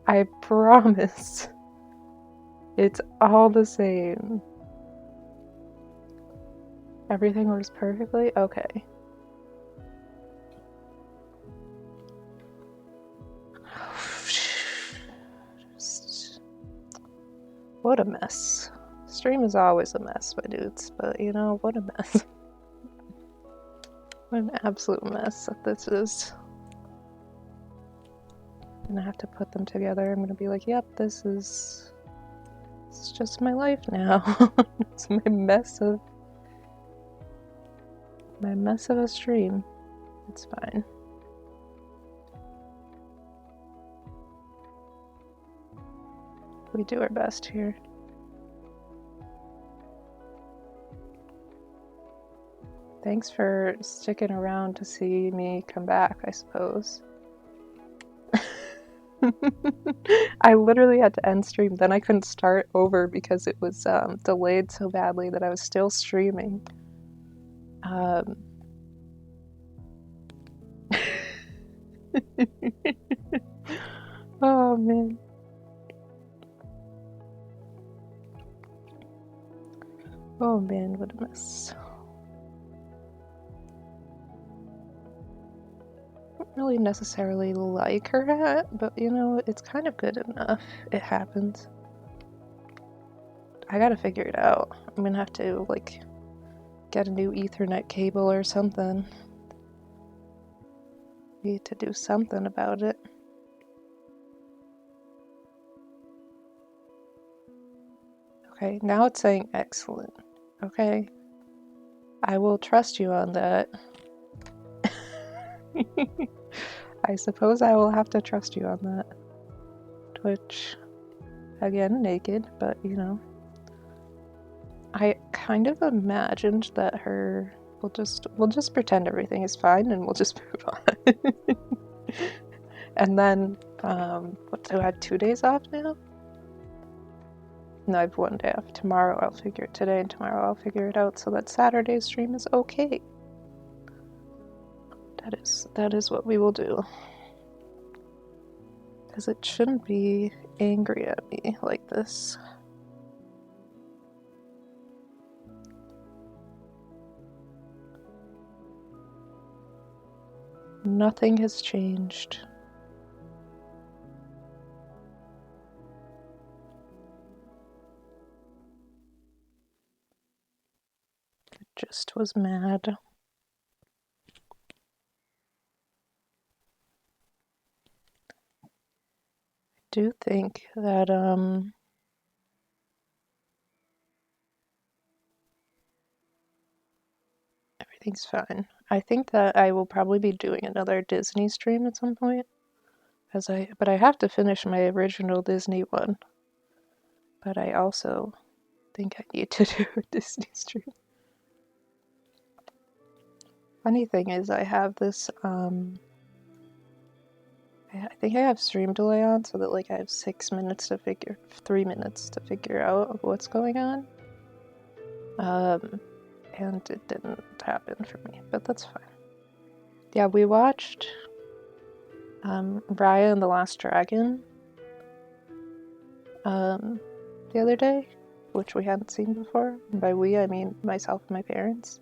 I promise. It's all the same. Everything works perfectly? Okay. What a mess. Stream is always a mess, my dudes, but you know, what a mess. What an absolute mess that this is. I'm gonna have to put them together. I'm gonna be like, yep, this is just my life now. It's my mess of a stream. It's fine. We do our best here. Thanks for sticking around to see me come back, I suppose. I literally had to end stream, then I couldn't start over because it was delayed so badly that I was still streaming. Oh man. Oh man, what a mess. I don't really necessarily like her hat, but you know, it's kind of good enough. It happens. I gotta figure it out. I'm gonna have to, like, get a new Ethernet cable or something. Need to do something about it. Okay, now it's saying excellent. Okay. I will trust you on that. I suppose I will have to trust you on that. Twitch. Again, naked, but you know. I kind of imagined that we'll just pretend everything is fine and we'll just move on. And then, what, so I had 2 days off now? No, I have 1 day off. Tomorrow I'll figure it, today and tomorrow I'll figure it out so that Saturday's stream is okay. That is what we will do. Because it shouldn't be angry at me like this. Nothing has changed. It just was mad. I do think that everything's fine. I think that I will probably be doing another Disney stream at some point. But I have to finish my original Disney one. But I also think I need to do a Disney stream. Funny thing is I have this I think I have stream delay on so that like I have 3 minutes to figure out what's going on. And it didn't happen for me, but that's fine. Yeah, we watched Raya and the Last Dragon the other day, which we hadn't seen before. And by we, I mean myself and my parents.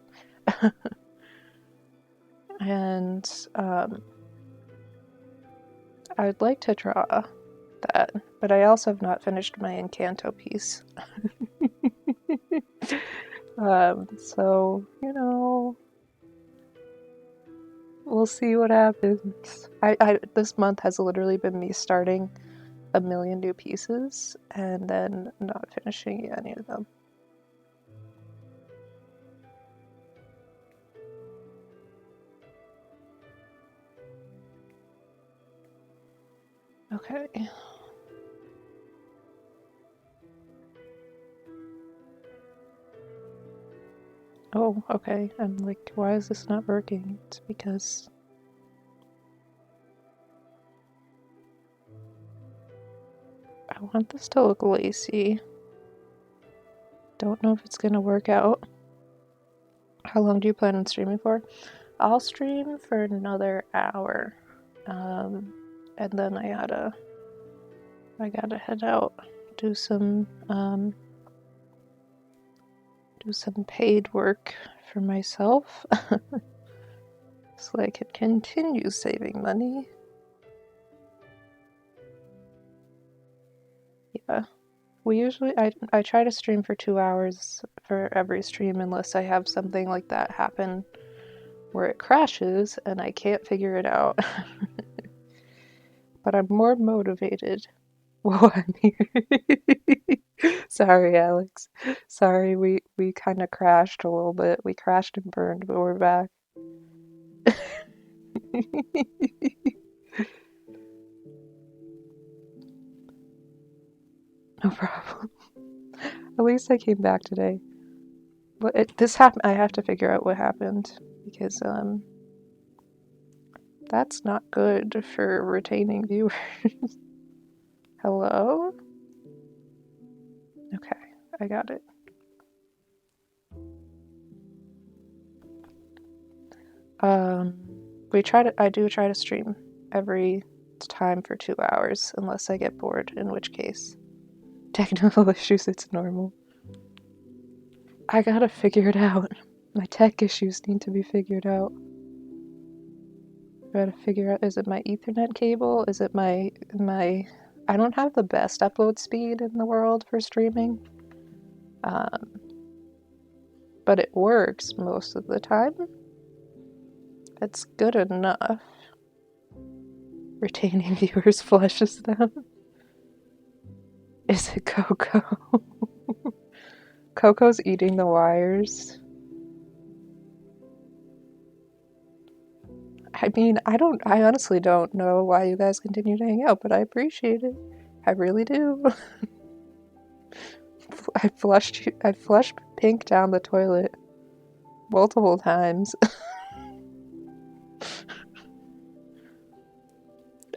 And I would like to draw that, but I also have not finished my Encanto piece. So, you know, we'll see what happens. This month has literally been me starting a million new pieces and then not finishing any of them. Okay. Oh, okay. I'm like, why is this not working? It's because I want this to look lacy. Don't know if it's gonna work out. How long do you plan on streaming for? I'll stream for another hour. And then I gotta head out, do some paid work for myself so I can continue saving money. Yeah, we usually I try to stream for 2 hours for every stream unless I have something like that happen where it crashes and I can't figure it out. But I'm more motivated. Whoa, I'm here. Sorry, Alex. Sorry, we kind of crashed a little bit. We crashed and burned, but we're back. No problem. At least I came back today. But this happened. I have to figure out what happened because that's not good for retaining viewers. Hello? Okay, I got it. I do try to stream every time for 2 hours, unless I get bored, in which case, technical issues, it's normal. I gotta figure it out. My tech issues need to be figured out. I gotta figure out, is it my Ethernet cable? Is it my... I don't have the best upload speed in the world for streaming. But it works most of the time. It's good enough. Retaining viewers flushes them. Is it Coco? Coco's eating the wires. I mean, I honestly don't know why you guys continue to hang out, but I appreciate it. I really do. I flushed Pink down the toilet multiple times.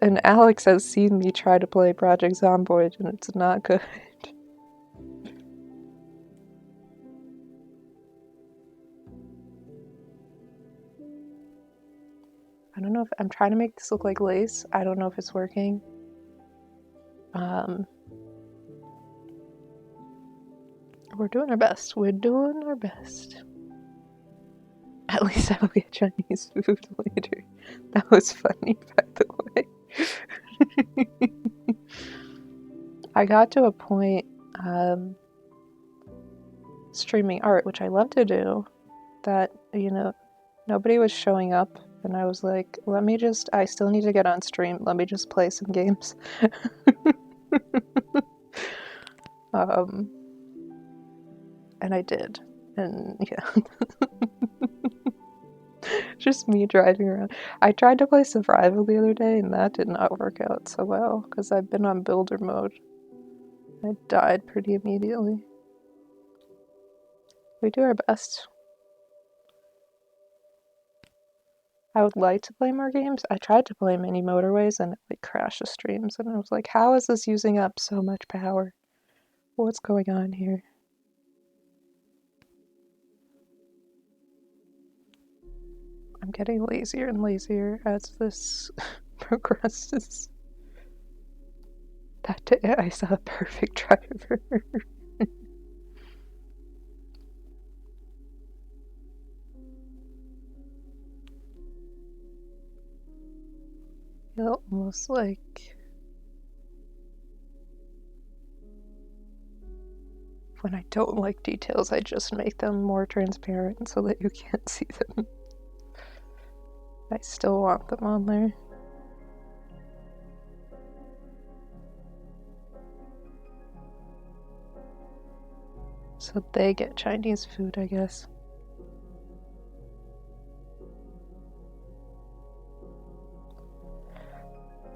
And Alex has seen me try to play Project Zomboid, and it's not good. I don't know if I'm trying to make this look like lace. I don't know if it's working. We're doing our best. We're doing our best. At least I'll get Chinese food later. That was funny, by the way. I got to a point streaming art, which I love to do, that, you know, nobody was showing up, and I was like, I still need to get on stream, let me just play some games. And I did, and yeah. Just me driving around. I tried to play survival the other day, and that did not work out so well, because I've been on builder mode. I died pretty immediately. We do our best. I would like to play more games. I tried to play Mini Motorways, and it like crashed the streams, and I was like, how is this using up so much power? What's going on here? I'm getting lazier and lazier as this progresses. That day I saw a perfect driver. Almost like when I don't like details, I just make them more transparent so that you can't see them. I still want them on there. So they get Chinese food, I guess.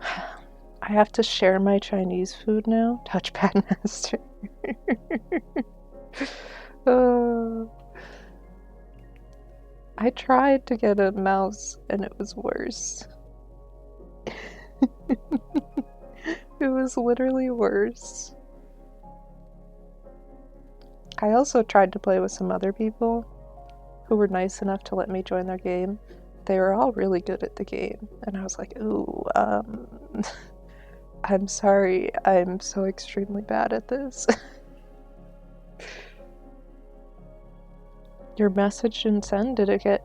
I have to share my Chinese food now? Touchpad master. I tried to get a mouse and it was worse. It was literally worse. I also tried to play with some other people who were nice enough to let me join their game. They were all really good at the game, and I was like, ooh, I'm sorry, I'm so extremely bad at this. Your message didn't send? Did it get...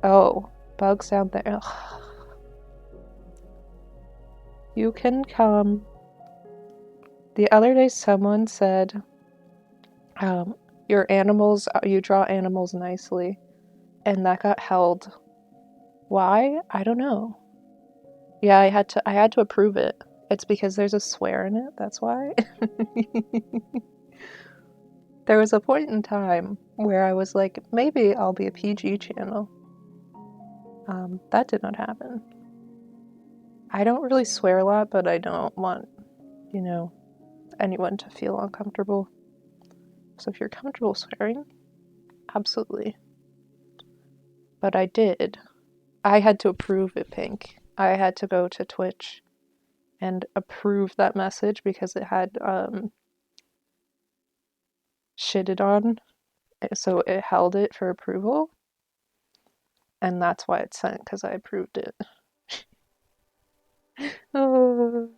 Oh, bugs down there. Ugh. You can come. The other day someone said, your animals, you draw animals nicely. and that got held. Why? I don't know. Yeah, I had to approve it. It's because there's a swear in it, that's why. There was a point in time where I was like, maybe I'll be a PG channel. That did not happen. I don't really swear a lot, but I don't want, you know, anyone to feel uncomfortable. So if you're comfortable swearing, absolutely. But I did. I had to approve it, Pink. I had to go to Twitch and approve that message because it had shitted on, so it held it for approval, and that's why it's sent, because I approved it. Oh.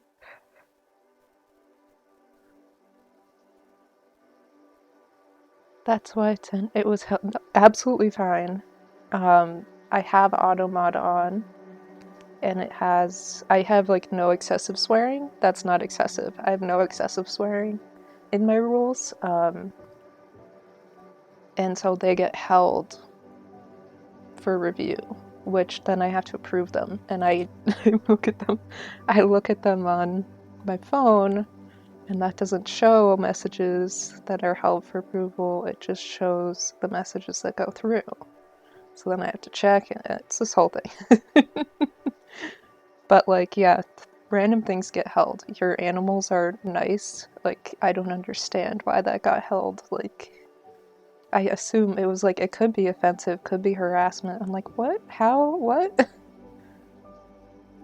That's why it's sent. It was absolutely fine. I have auto mod on, and it has, I have like no excessive swearing. That's not excessive. I have no excessive swearing in my rules. And so they get held for review, which then I have to approve them. And I look at them on my phone, and that doesn't show messages that are held for approval. It just shows the messages that go through. So then I have to check, and it's this whole thing. But like, yeah, random things get held. Your animals are nice. Like, I don't understand why that got held. Like, I assume it was like, it could be offensive, could be harassment. I'm like, what? How? What?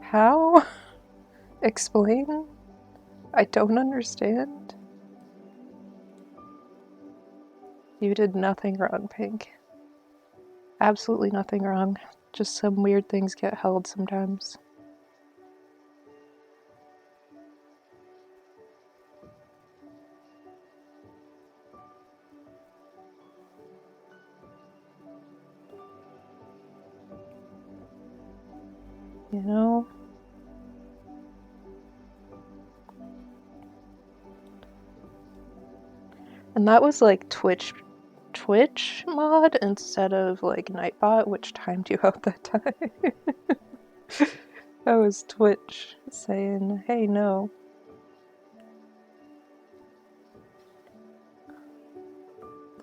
How? Explain? I don't understand. You did nothing wrong, Pink. Absolutely nothing wrong. Just some weird things get held sometimes. You know? And that was like Twitch mod instead of like Nightbot, which timed you out that time. That was Twitch saying, hey, no.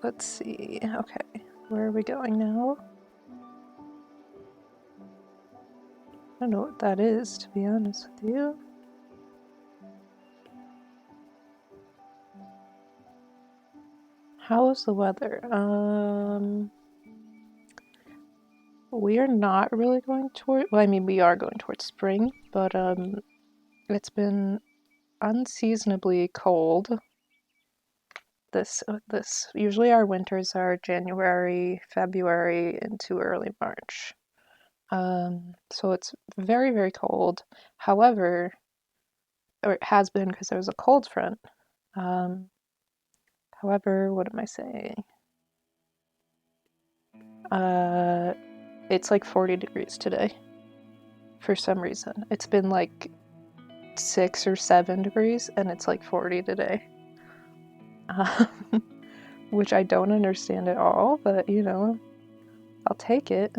Let's see. Okay, where are we going now? I don't know what that is, to be honest with you. How is the weather? We are not really going toward, well, I mean, we are going towards spring, but it's been unseasonably cold. This usually our winters are January, February into early March. So it's very, very cold. However, or it has been because there was a cold front. However, what am I saying? It's like 40 degrees today. For some reason. It's been like 6 or 7 degrees and it's like 40 today. Which I don't understand at all, but you know, I'll take it.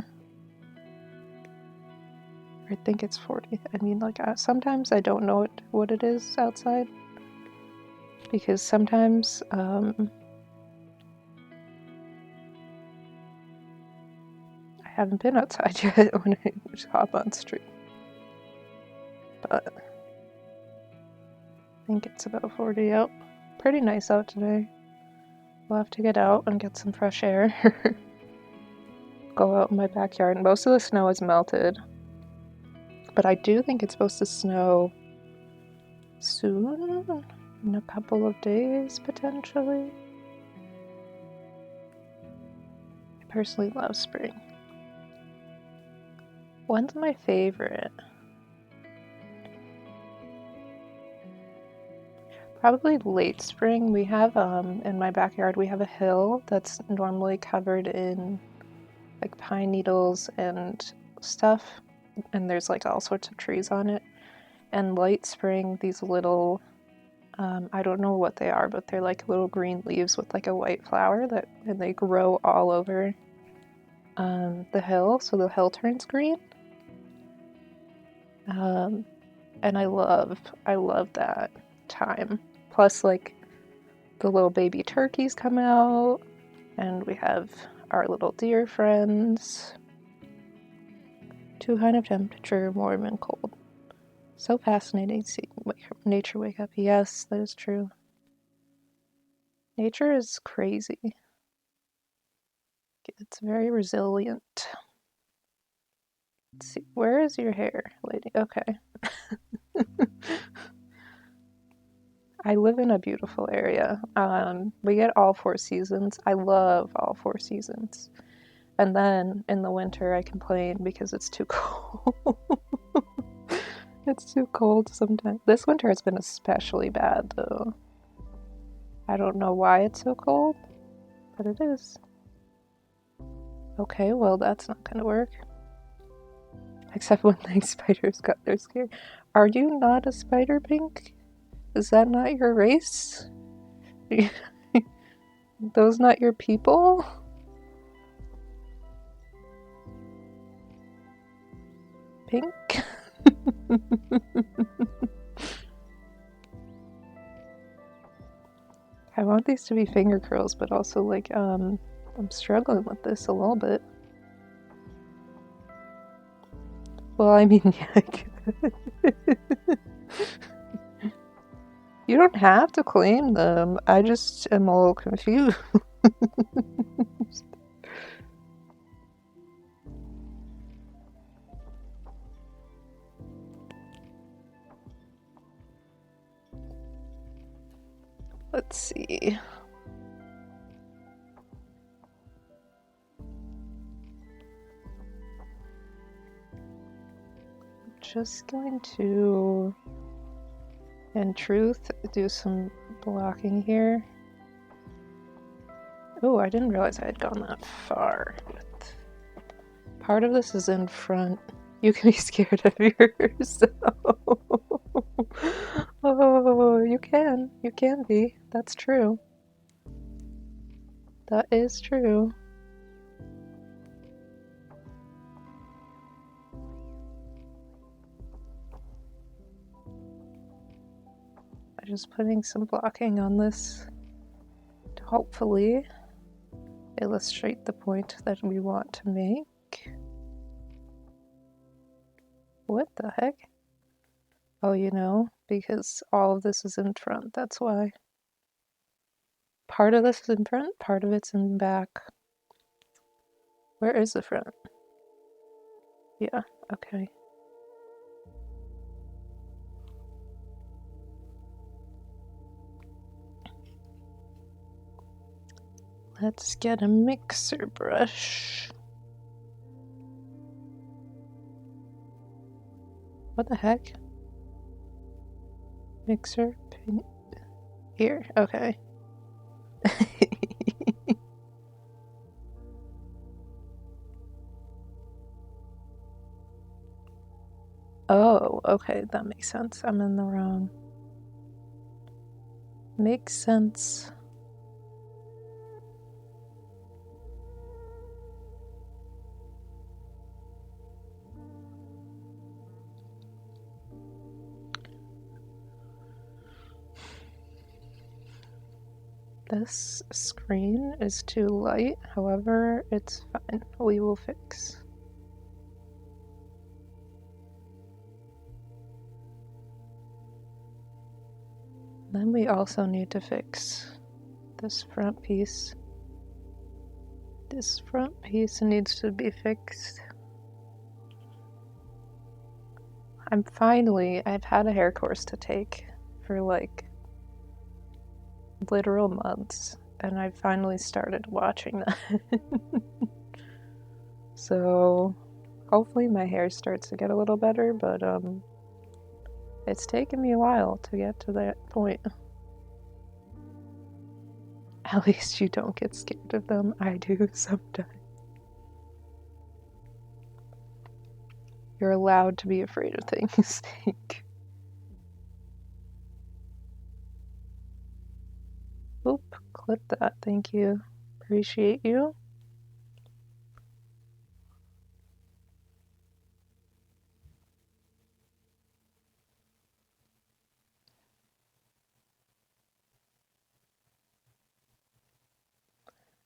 I think it's 40. I mean, like, sometimes I don't know what it is outside. Because sometimes, I haven't been outside yet when I just hop on stream. But I think it's about 40 out. Pretty nice out today. We'll have to get out and get some fresh air. Go out in my backyard. Most of the snow is melted. But I do think it's supposed to snow soon, in a couple of days, potentially. I personally love spring. When's my favorite? Probably late spring. We have, in my backyard, we have a hill that's normally covered in, like, pine needles and stuff. And there's, like, all sorts of trees on it. And late spring, these little, I don't know what they are, but they're like little green leaves with like a white flower and they grow all over the hill, so the hill turns green. And I love that time. Plus, like, the little baby turkeys come out, and we have our little deer friends. 2 kind of temperature, warm and cold. So fascinating to see nature wake up. Yes, that is true. Nature is crazy. It's very resilient. Let's see, where is your hair, lady? Okay. I live in a beautiful area. We get all 4 seasons. I love all 4 seasons. And then in the winter I complain because it's too cold. It's too cold sometimes. This winter has been especially bad though. I don't know why it's so cold, but it is. Okay, well that's not gonna work. Except when the spiders got their scare. Are you not a spider, Pink? Is that not your race? Those not your people? Pink? I want these to be finger curls, but also like, I'm struggling with this a little bit. Well, I mean, yeah. You don't have to claim them. I just am a little confused. Let's see. I'm just going to, in truth, do some blocking here. Oh, I didn't realize I had gone that far. Part of this is in front. You can be scared of yourself. Oh, you can. You can be. That's true. That is true. I'm just putting some blocking on this to hopefully illustrate the point that we want to make. What the heck? Oh, you know, because all of this is in front, that's why. Part of this is in front, part of it's in back. Where is the front? Yeah, okay. Let's get a mixer brush. What the heck? Mixer? Here, okay. Oh, okay, that makes sense. I'm in the wrong. Makes sense. This screen is too light, however, it's fine. We will fix. Then we also need to fix this front piece. This front piece needs to be fixed. I've had a hair course to take for like literal months, and I finally started watching that. So hopefully my hair starts to get a little better, but it's taken me a while to get to that point. At least you don't get scared of them. I do sometimes. You're allowed to be afraid of things. Oop, clip that, thank you. Appreciate you.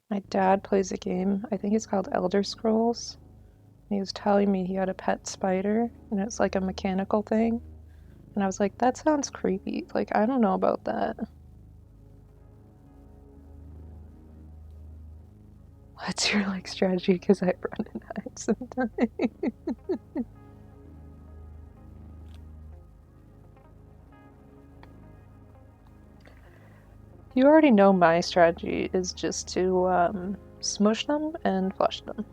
My dad plays a game, I think it's called Elder Scrolls. He was telling me he had a pet spider, and it's like a mechanical thing. And I was like, that sounds creepy. Like, I don't know about that. What's your, like, strategy? Because I run and hide sometimes. You already know my strategy is just to, smush them and flush them.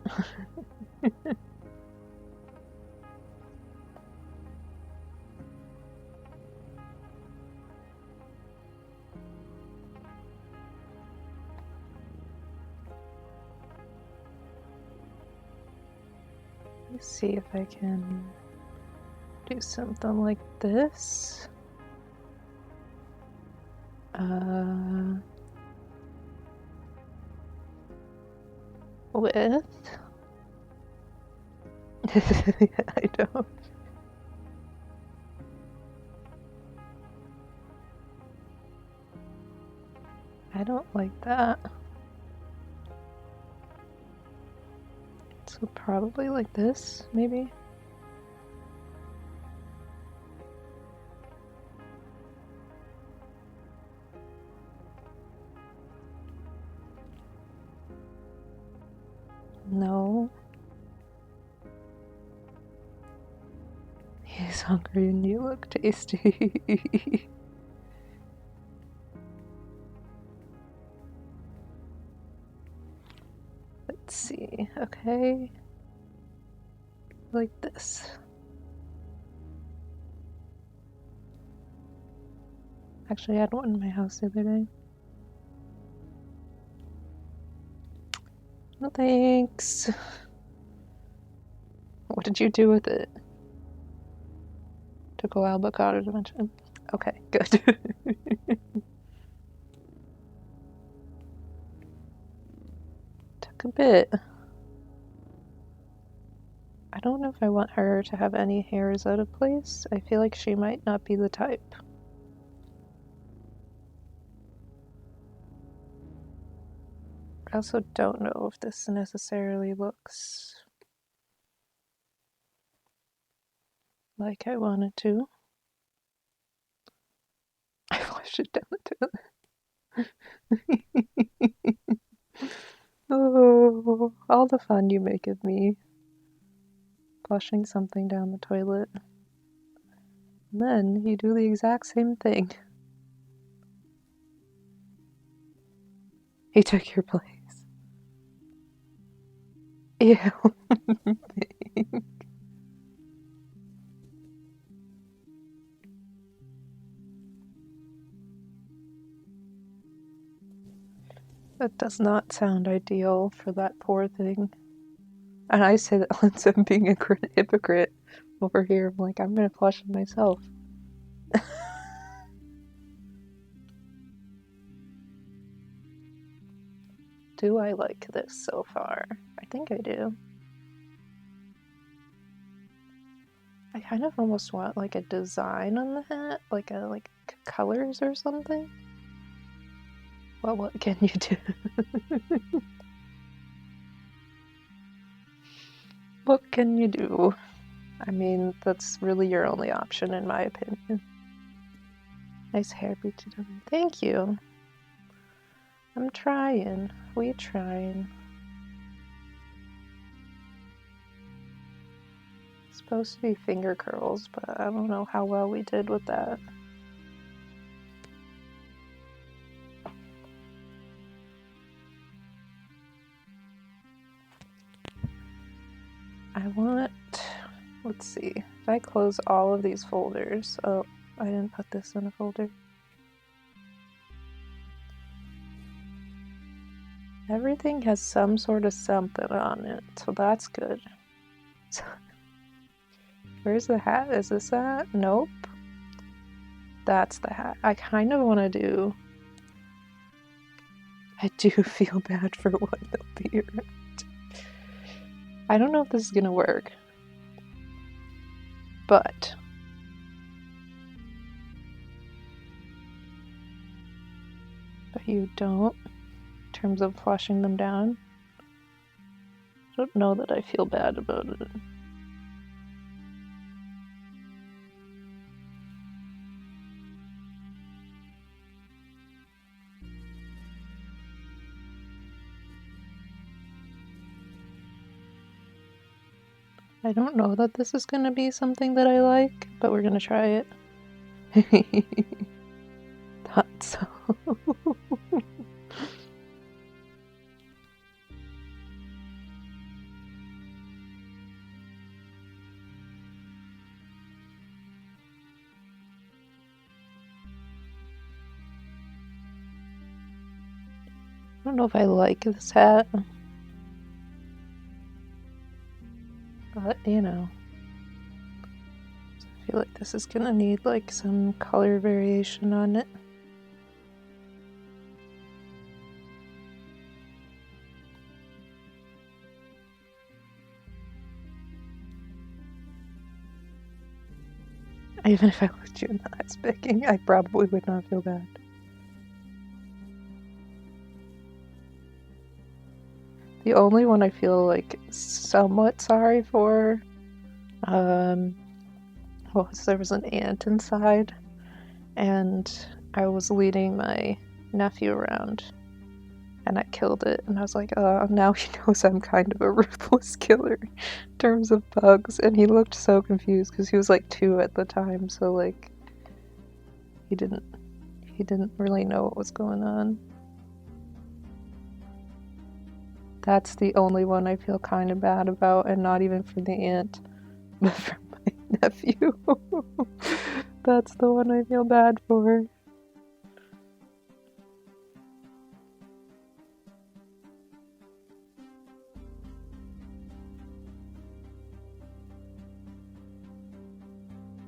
Let's see if I can do something like this. With I don't. I don't like that. So probably like this, maybe. No. He's hungry and you look tasty. Let's see, okay. Like this. Actually, I had one in my house the other day. No thanks. What did you do with it? Took a while but got it eventually. Okay, good. Took a bit. I don't know if I want her to have any hairs out of place. I feel like she might not be the type. I also don't know if this necessarily looks like I want it to. I flushed it down the toilet. Oh, all the fun you make of me. Flushing something down the toilet. And then you do the exact same thing. He took your place. Ew. That does not sound ideal for that poor thing. And I say that once I'm being a hypocrite over here. I'm like, I'm gonna flush it myself. Do I like this so far? I think I do. I kind of almost want like a design on the hat, like colors or something. Well, what can you do? What can you do? I mean, that's really your only option in my opinion. Nice hair, BTW. Thank you. I'm trying. We trying. It's supposed to be finger curls, but I don't know how well we did with that. I want, let's see, if I close all of these folders, oh, I didn't put this in a folder. Everything has some sort of something on it, so that's good. Where's the hat? Is this the hat? Nope. That's the hat. I kind of want to do... I do feel bad for what they'll be around. I don't know if this is gonna work. But... you don't terms of flushing them down. I don't know that I feel bad about it. I don't know that this is going to be something that I like, but we're going to try it. Thought so. I don't know if I like this hat, but you know, I feel like this is gonna need like some color variation on it. Even if I looked you in the eyes picking, I probably would not feel bad. The only one I feel like somewhat sorry for, well, there was an ant inside, and I was leading my nephew around, and I killed it, and I was like, oh, now he knows I'm kind of a ruthless killer in terms of bugs, and he looked so confused, because he was like 2 at the time, so like, he didn't really know what was going on. That's the only one I feel kind of bad about, and not even for the ant, but for my nephew. That's the one I feel bad for.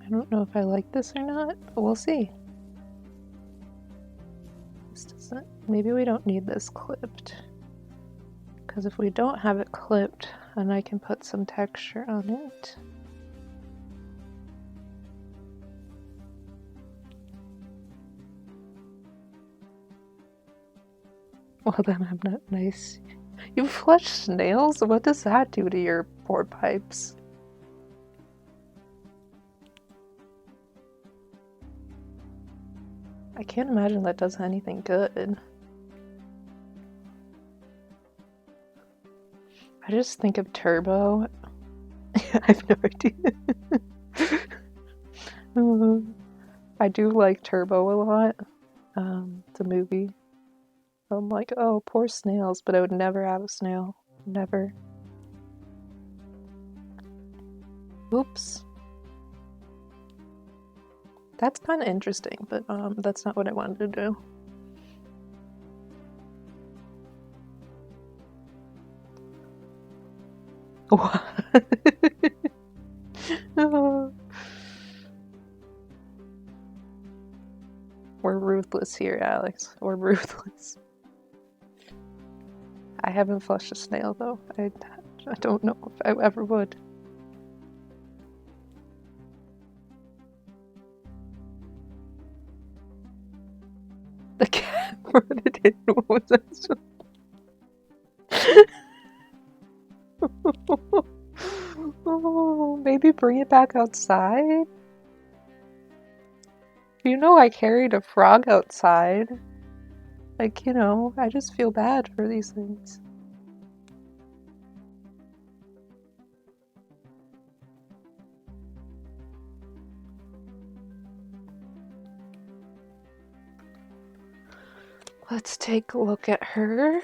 I don't know if I like this or not, but we'll see. This doesn't, maybe we don't need this clipped. Because if we don't have it clipped, then I can put some texture on it. Well, then I'm not nice. You flush snails? What does that do to your poor pipes? I can't imagine that does anything good. I just think of Turbo. I have no idea. I do like Turbo a lot. It's a movie. I'm like, oh, poor snails, but I would never have a snail. Never. Oops. That's kind of interesting, but that's not what I wanted to do. What? We're ruthless here, Alex. We're ruthless. I haven't flushed a snail, though. I don't know if I ever would. The cat brought it in. What was that? Oh, maybe bring it back outside? You know I carried a frog outside. Like, you know, I just feel bad for these things. Let's take a look at her.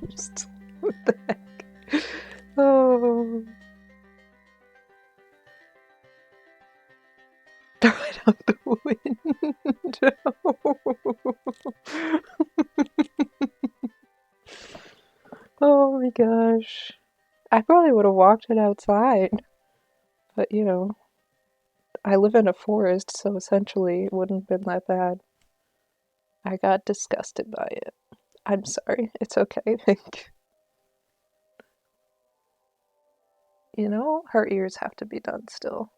Just, what the heck? Oh. Throw it out the window. Oh my gosh. I probably would have walked it outside. But, you know, I live in a forest, so essentially it wouldn't have been that bad. I got disgusted by it. I'm sorry. It's okay. Thank you. You know, her ears have to be done still.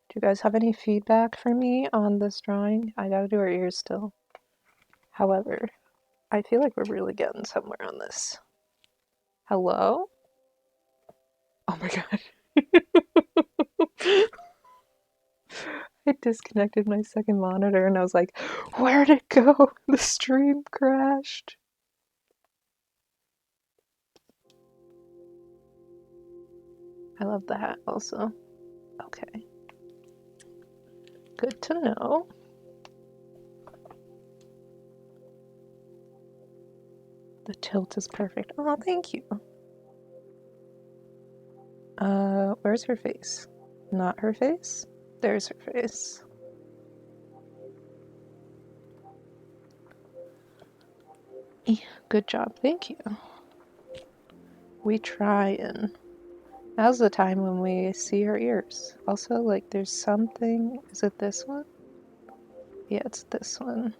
Do you guys have any feedback for me on this drawing? I gotta do her ears still. However, I feel like we're really getting somewhere on this. Hello? Oh my god. I disconnected my second monitor and I was like, where'd it go? The stream crashed. I love the hat also. Okay. Good to know. The tilt is perfect. Oh, thank you. Where's her face? Not her face? There's her face. Good job, thank you. We try, and now's the time when we see her ears. Also, like, there's something. Is it this one? Yeah, it's this one.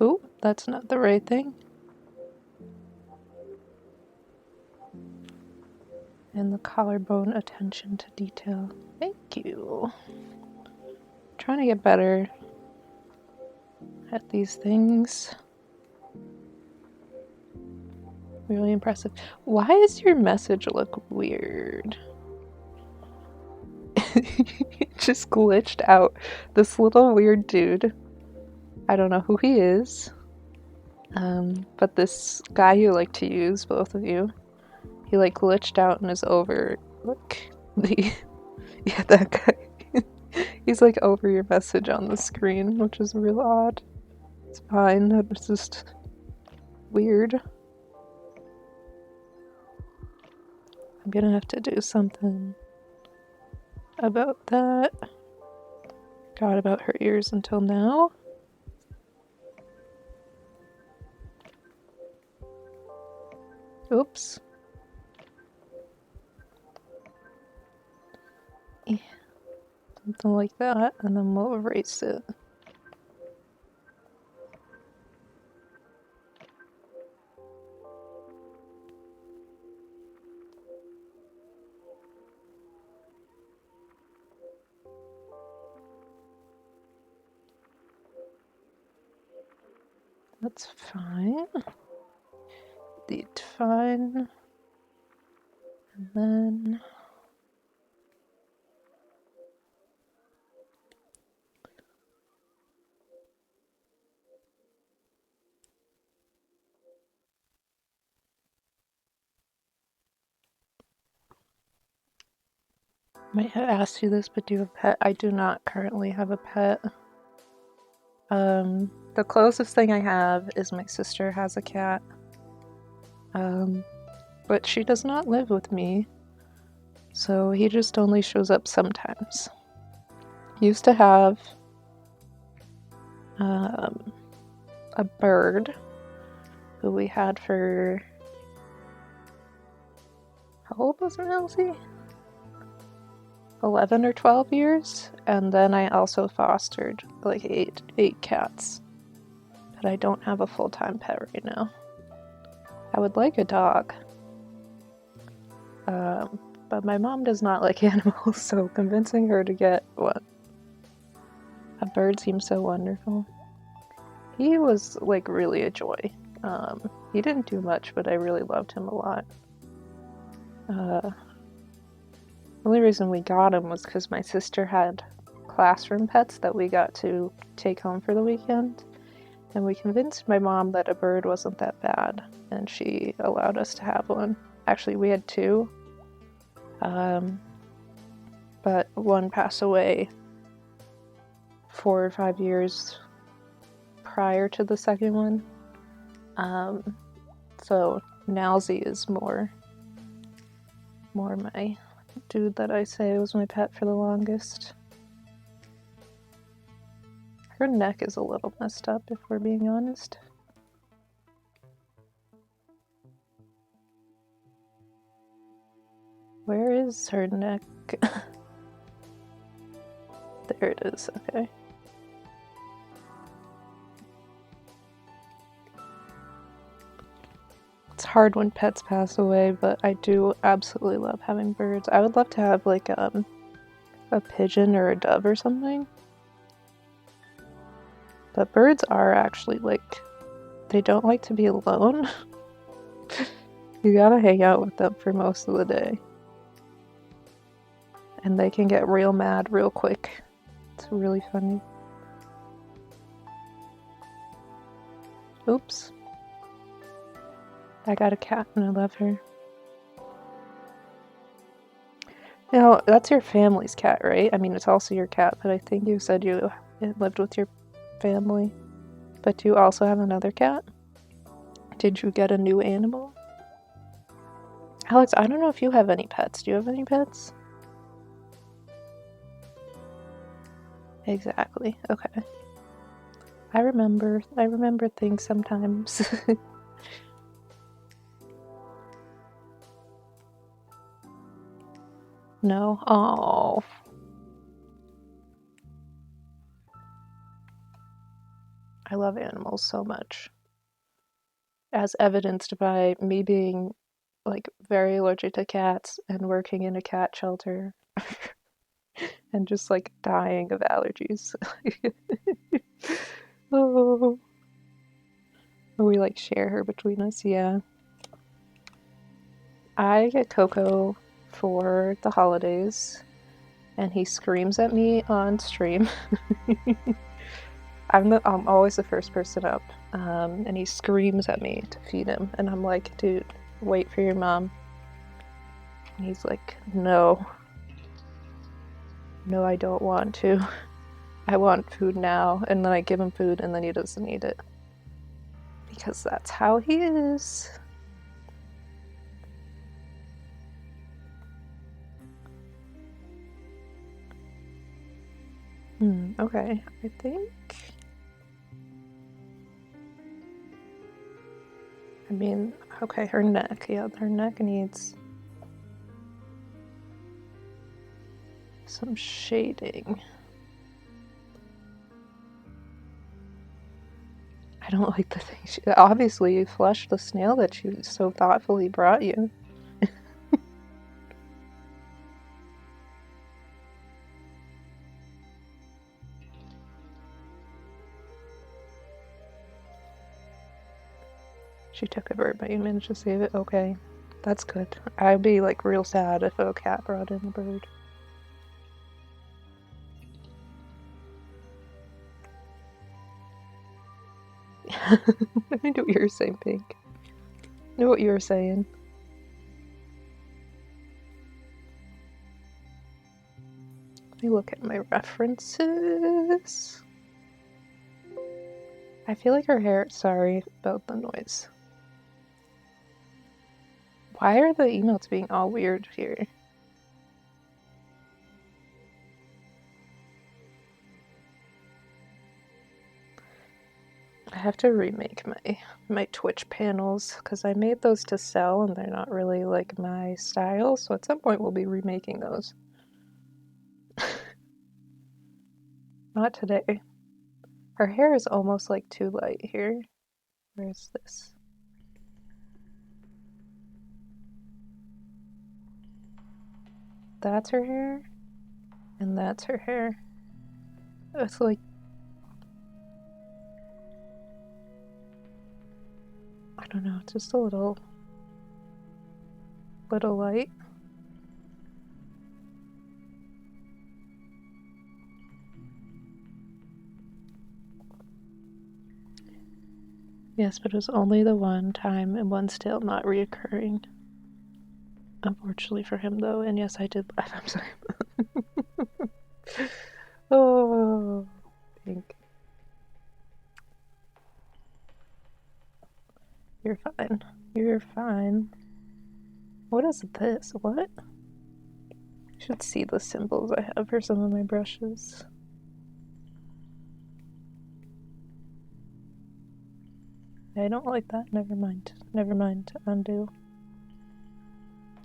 Ooh, that's not the right thing. And the collarbone, attention to detail. Thank you. Trying to get better at these things. Really impressive. Why does your message look weird? It just glitched out. This little weird dude. I don't know who he is. But this guy you like to use, both of you, he like glitched out and is over, like, the, yeah, that guy. He's like over your message on the screen, which is real odd. It's fine, it's just weird. I'm gonna have to do something about that. Forgot about her ears until now. Oops. Something like that, and then we'll erase it. That's fine. That's fine. And then might have asked you this, but do you have a pet? I do not currently have a pet. The closest thing I have is my sister has a cat. But she does not live with me, so he just only shows up sometimes. Used to have a bird who we had for, how old was Elsie? 11 or 12 years, and then I also fostered like eight cats. But I don't have a full-time pet right now. I would like a dog. But my mom does not like animals, so convincing her to get one. A bird seems so wonderful. He was like really a joy. He didn't do much, but I really loved him a lot. The only reason we got him was because my sister had classroom pets that we got to take home for the weekend. And we convinced my mom that a bird wasn't that bad, and she allowed us to have one. Actually, we had two. But one passed away 4 or 5 years prior to the second one. So Nowsy is more my dude that I say was my pet for the longest. Her neck is a little messed up, if we're being honest. Where is her neck? There it is, okay. It's hard when pets pass away, but I do absolutely love having birds. I would love to have like a pigeon or a dove or something. But birds are actually like, they don't like to be alone. You gotta hang out with them for most of the day. And they can get real mad real quick. It's really funny. Oops. I got a cat and I love her. Now, that's your family's cat, right? I mean, it's also your cat, but I think you said you lived with your family. But do you also have another cat? Did you get a new animal? Alex, I don't know if you have any pets. Do you have any pets? Exactly. Okay. I remember things sometimes. No? Oh. I love animals so much. As evidenced by me being like very allergic to cats and working in a cat shelter and just like dying of allergies. Oh. We like share her between us, yeah. I get Coco for the holidays and he screams at me on stream. I'm always the first person up, and he screams at me to feed him, and I'm like, dude, wait for your mom. And he's like, no, I don't want to. I want food now. And then I give him food, and then he doesn't eat it. Because that's how he is. Okay, I think... I mean, okay, her neck. Yeah, her neck needs some shading. I don't like the thing she... Obviously, you flushed the snail that she so thoughtfully brought you. She took a bird, but you managed to save it? Okay, that's good. I'd be like real sad if a cat brought in a bird. I knew what you were saying, Pink. I knew what you were saying. Let me look at my references. I feel like her hair... Sorry about the noise. Why are the emotes being all weird here? I have to remake my Twitch panels because I made those to sell and they're not really like my style, so at some point we'll be remaking those. Not today. Her hair is almost like too light here. Where is this? That's her hair, and that's her hair. It's like... I don't know, it's just a little light. Yes, but it was only the one time and one still not reoccurring. Unfortunately for him, though, and yes, I did laugh. I'm sorry. Oh, Pink. You're fine. You're fine. What is this? What? You should see the symbols I have for some of my brushes. I don't like that. Never mind. Never mind. Undo.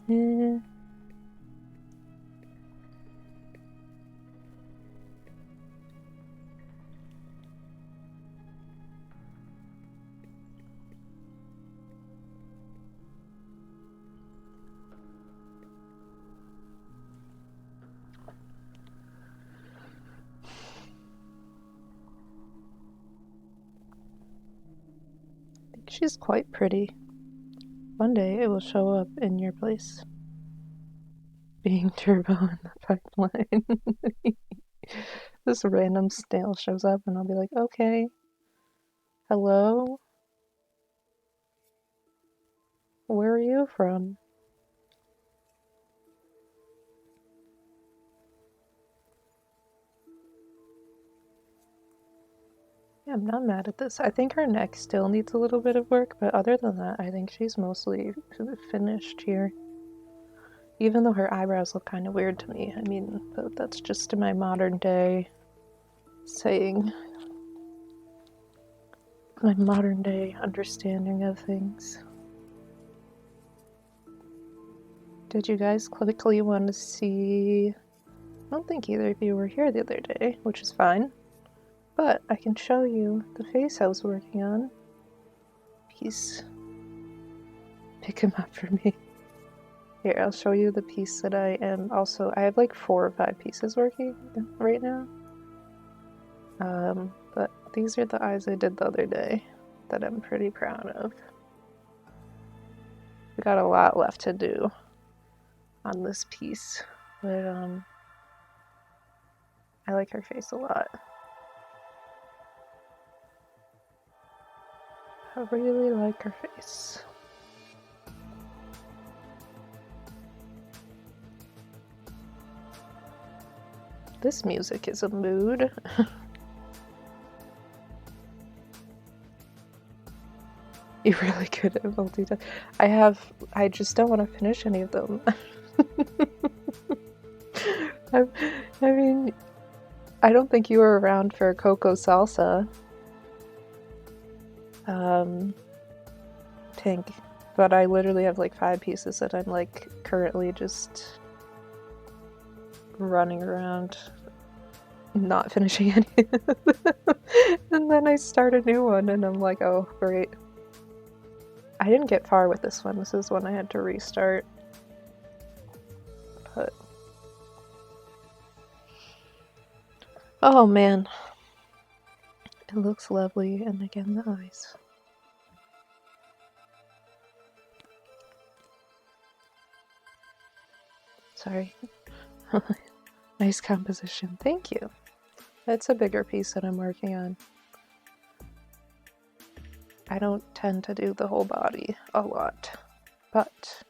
Eh. She's quite pretty. One day it will show up in your place. Being turbo in the pipeline. This random snail shows up and I'll be like, okay. Hello? Where are you from? Yeah, I'm not mad at this. I think her neck still needs a little bit of work, but other than that, I think she's mostly finished here. Even though her eyebrows look kind of weird to me. I mean, that's just my modern day saying. My modern day understanding of things. Did you guys quickly want to see... I don't think either of you were here the other day, which is fine. But I can show you the face I was working on. Piece. Pick him up for me. Here, I'll show you the piece that I am also... I have like 4 or 5 pieces working right now. But these are the eyes I did the other day that I'm pretty proud of. We got a lot left to do on this piece, but I like her face a lot. I really like her face. This music is a mood. You're really good at multitasking. I just don't want to finish any of them. I mean, I don't think you were around for Coco Salsa. Pink. But I literally have like 5 pieces that I'm like currently just running around not finishing any of them. And then I start a new one and I'm like, oh great. I didn't get far with this one. This is one I had to restart. But oh man. It looks lovely, and again the eyes. Sorry. Nice composition. Thank you. It's a bigger piece that I'm working on. I don't tend to do the whole body a lot, but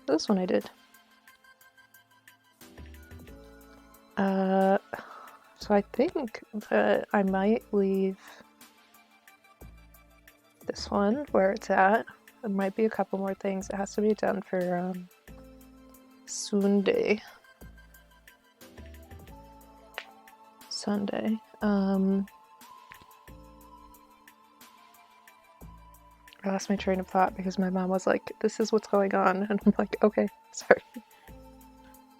this one I did. So I think that I might leave this one where it's at. There might be a couple more things. It has to be done for Sunday. I lost my train of thought because my mom was like, this is what's going on, and I'm like, okay, sorry.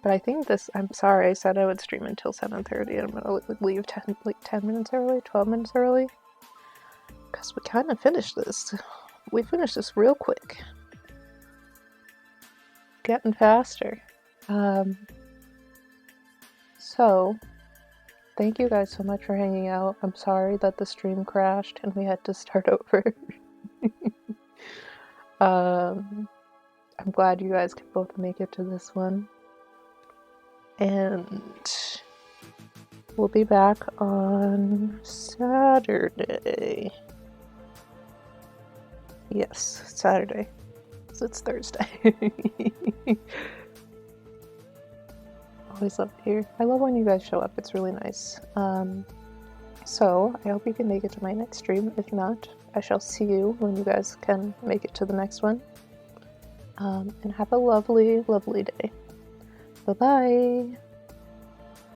But I think this, I'm sorry, I said I would stream until 7:30, and I'm gonna leave 10 minutes early, 12 minutes early, because we kind of finished this. We finished this real quick. Getting faster. So, thank you guys so much for hanging out. I'm sorry that the stream crashed and we had to start over. I'm glad you guys could both make it to this one. And we'll be back on Saturday. Yes, Saturday. So it's Thursday. Always love to hear. I love when you guys show up. It's really nice. So I hope you can make it to my next stream. If not, I shall see you when you guys can make it to the next one. And have a lovely, lovely day. Bye-bye.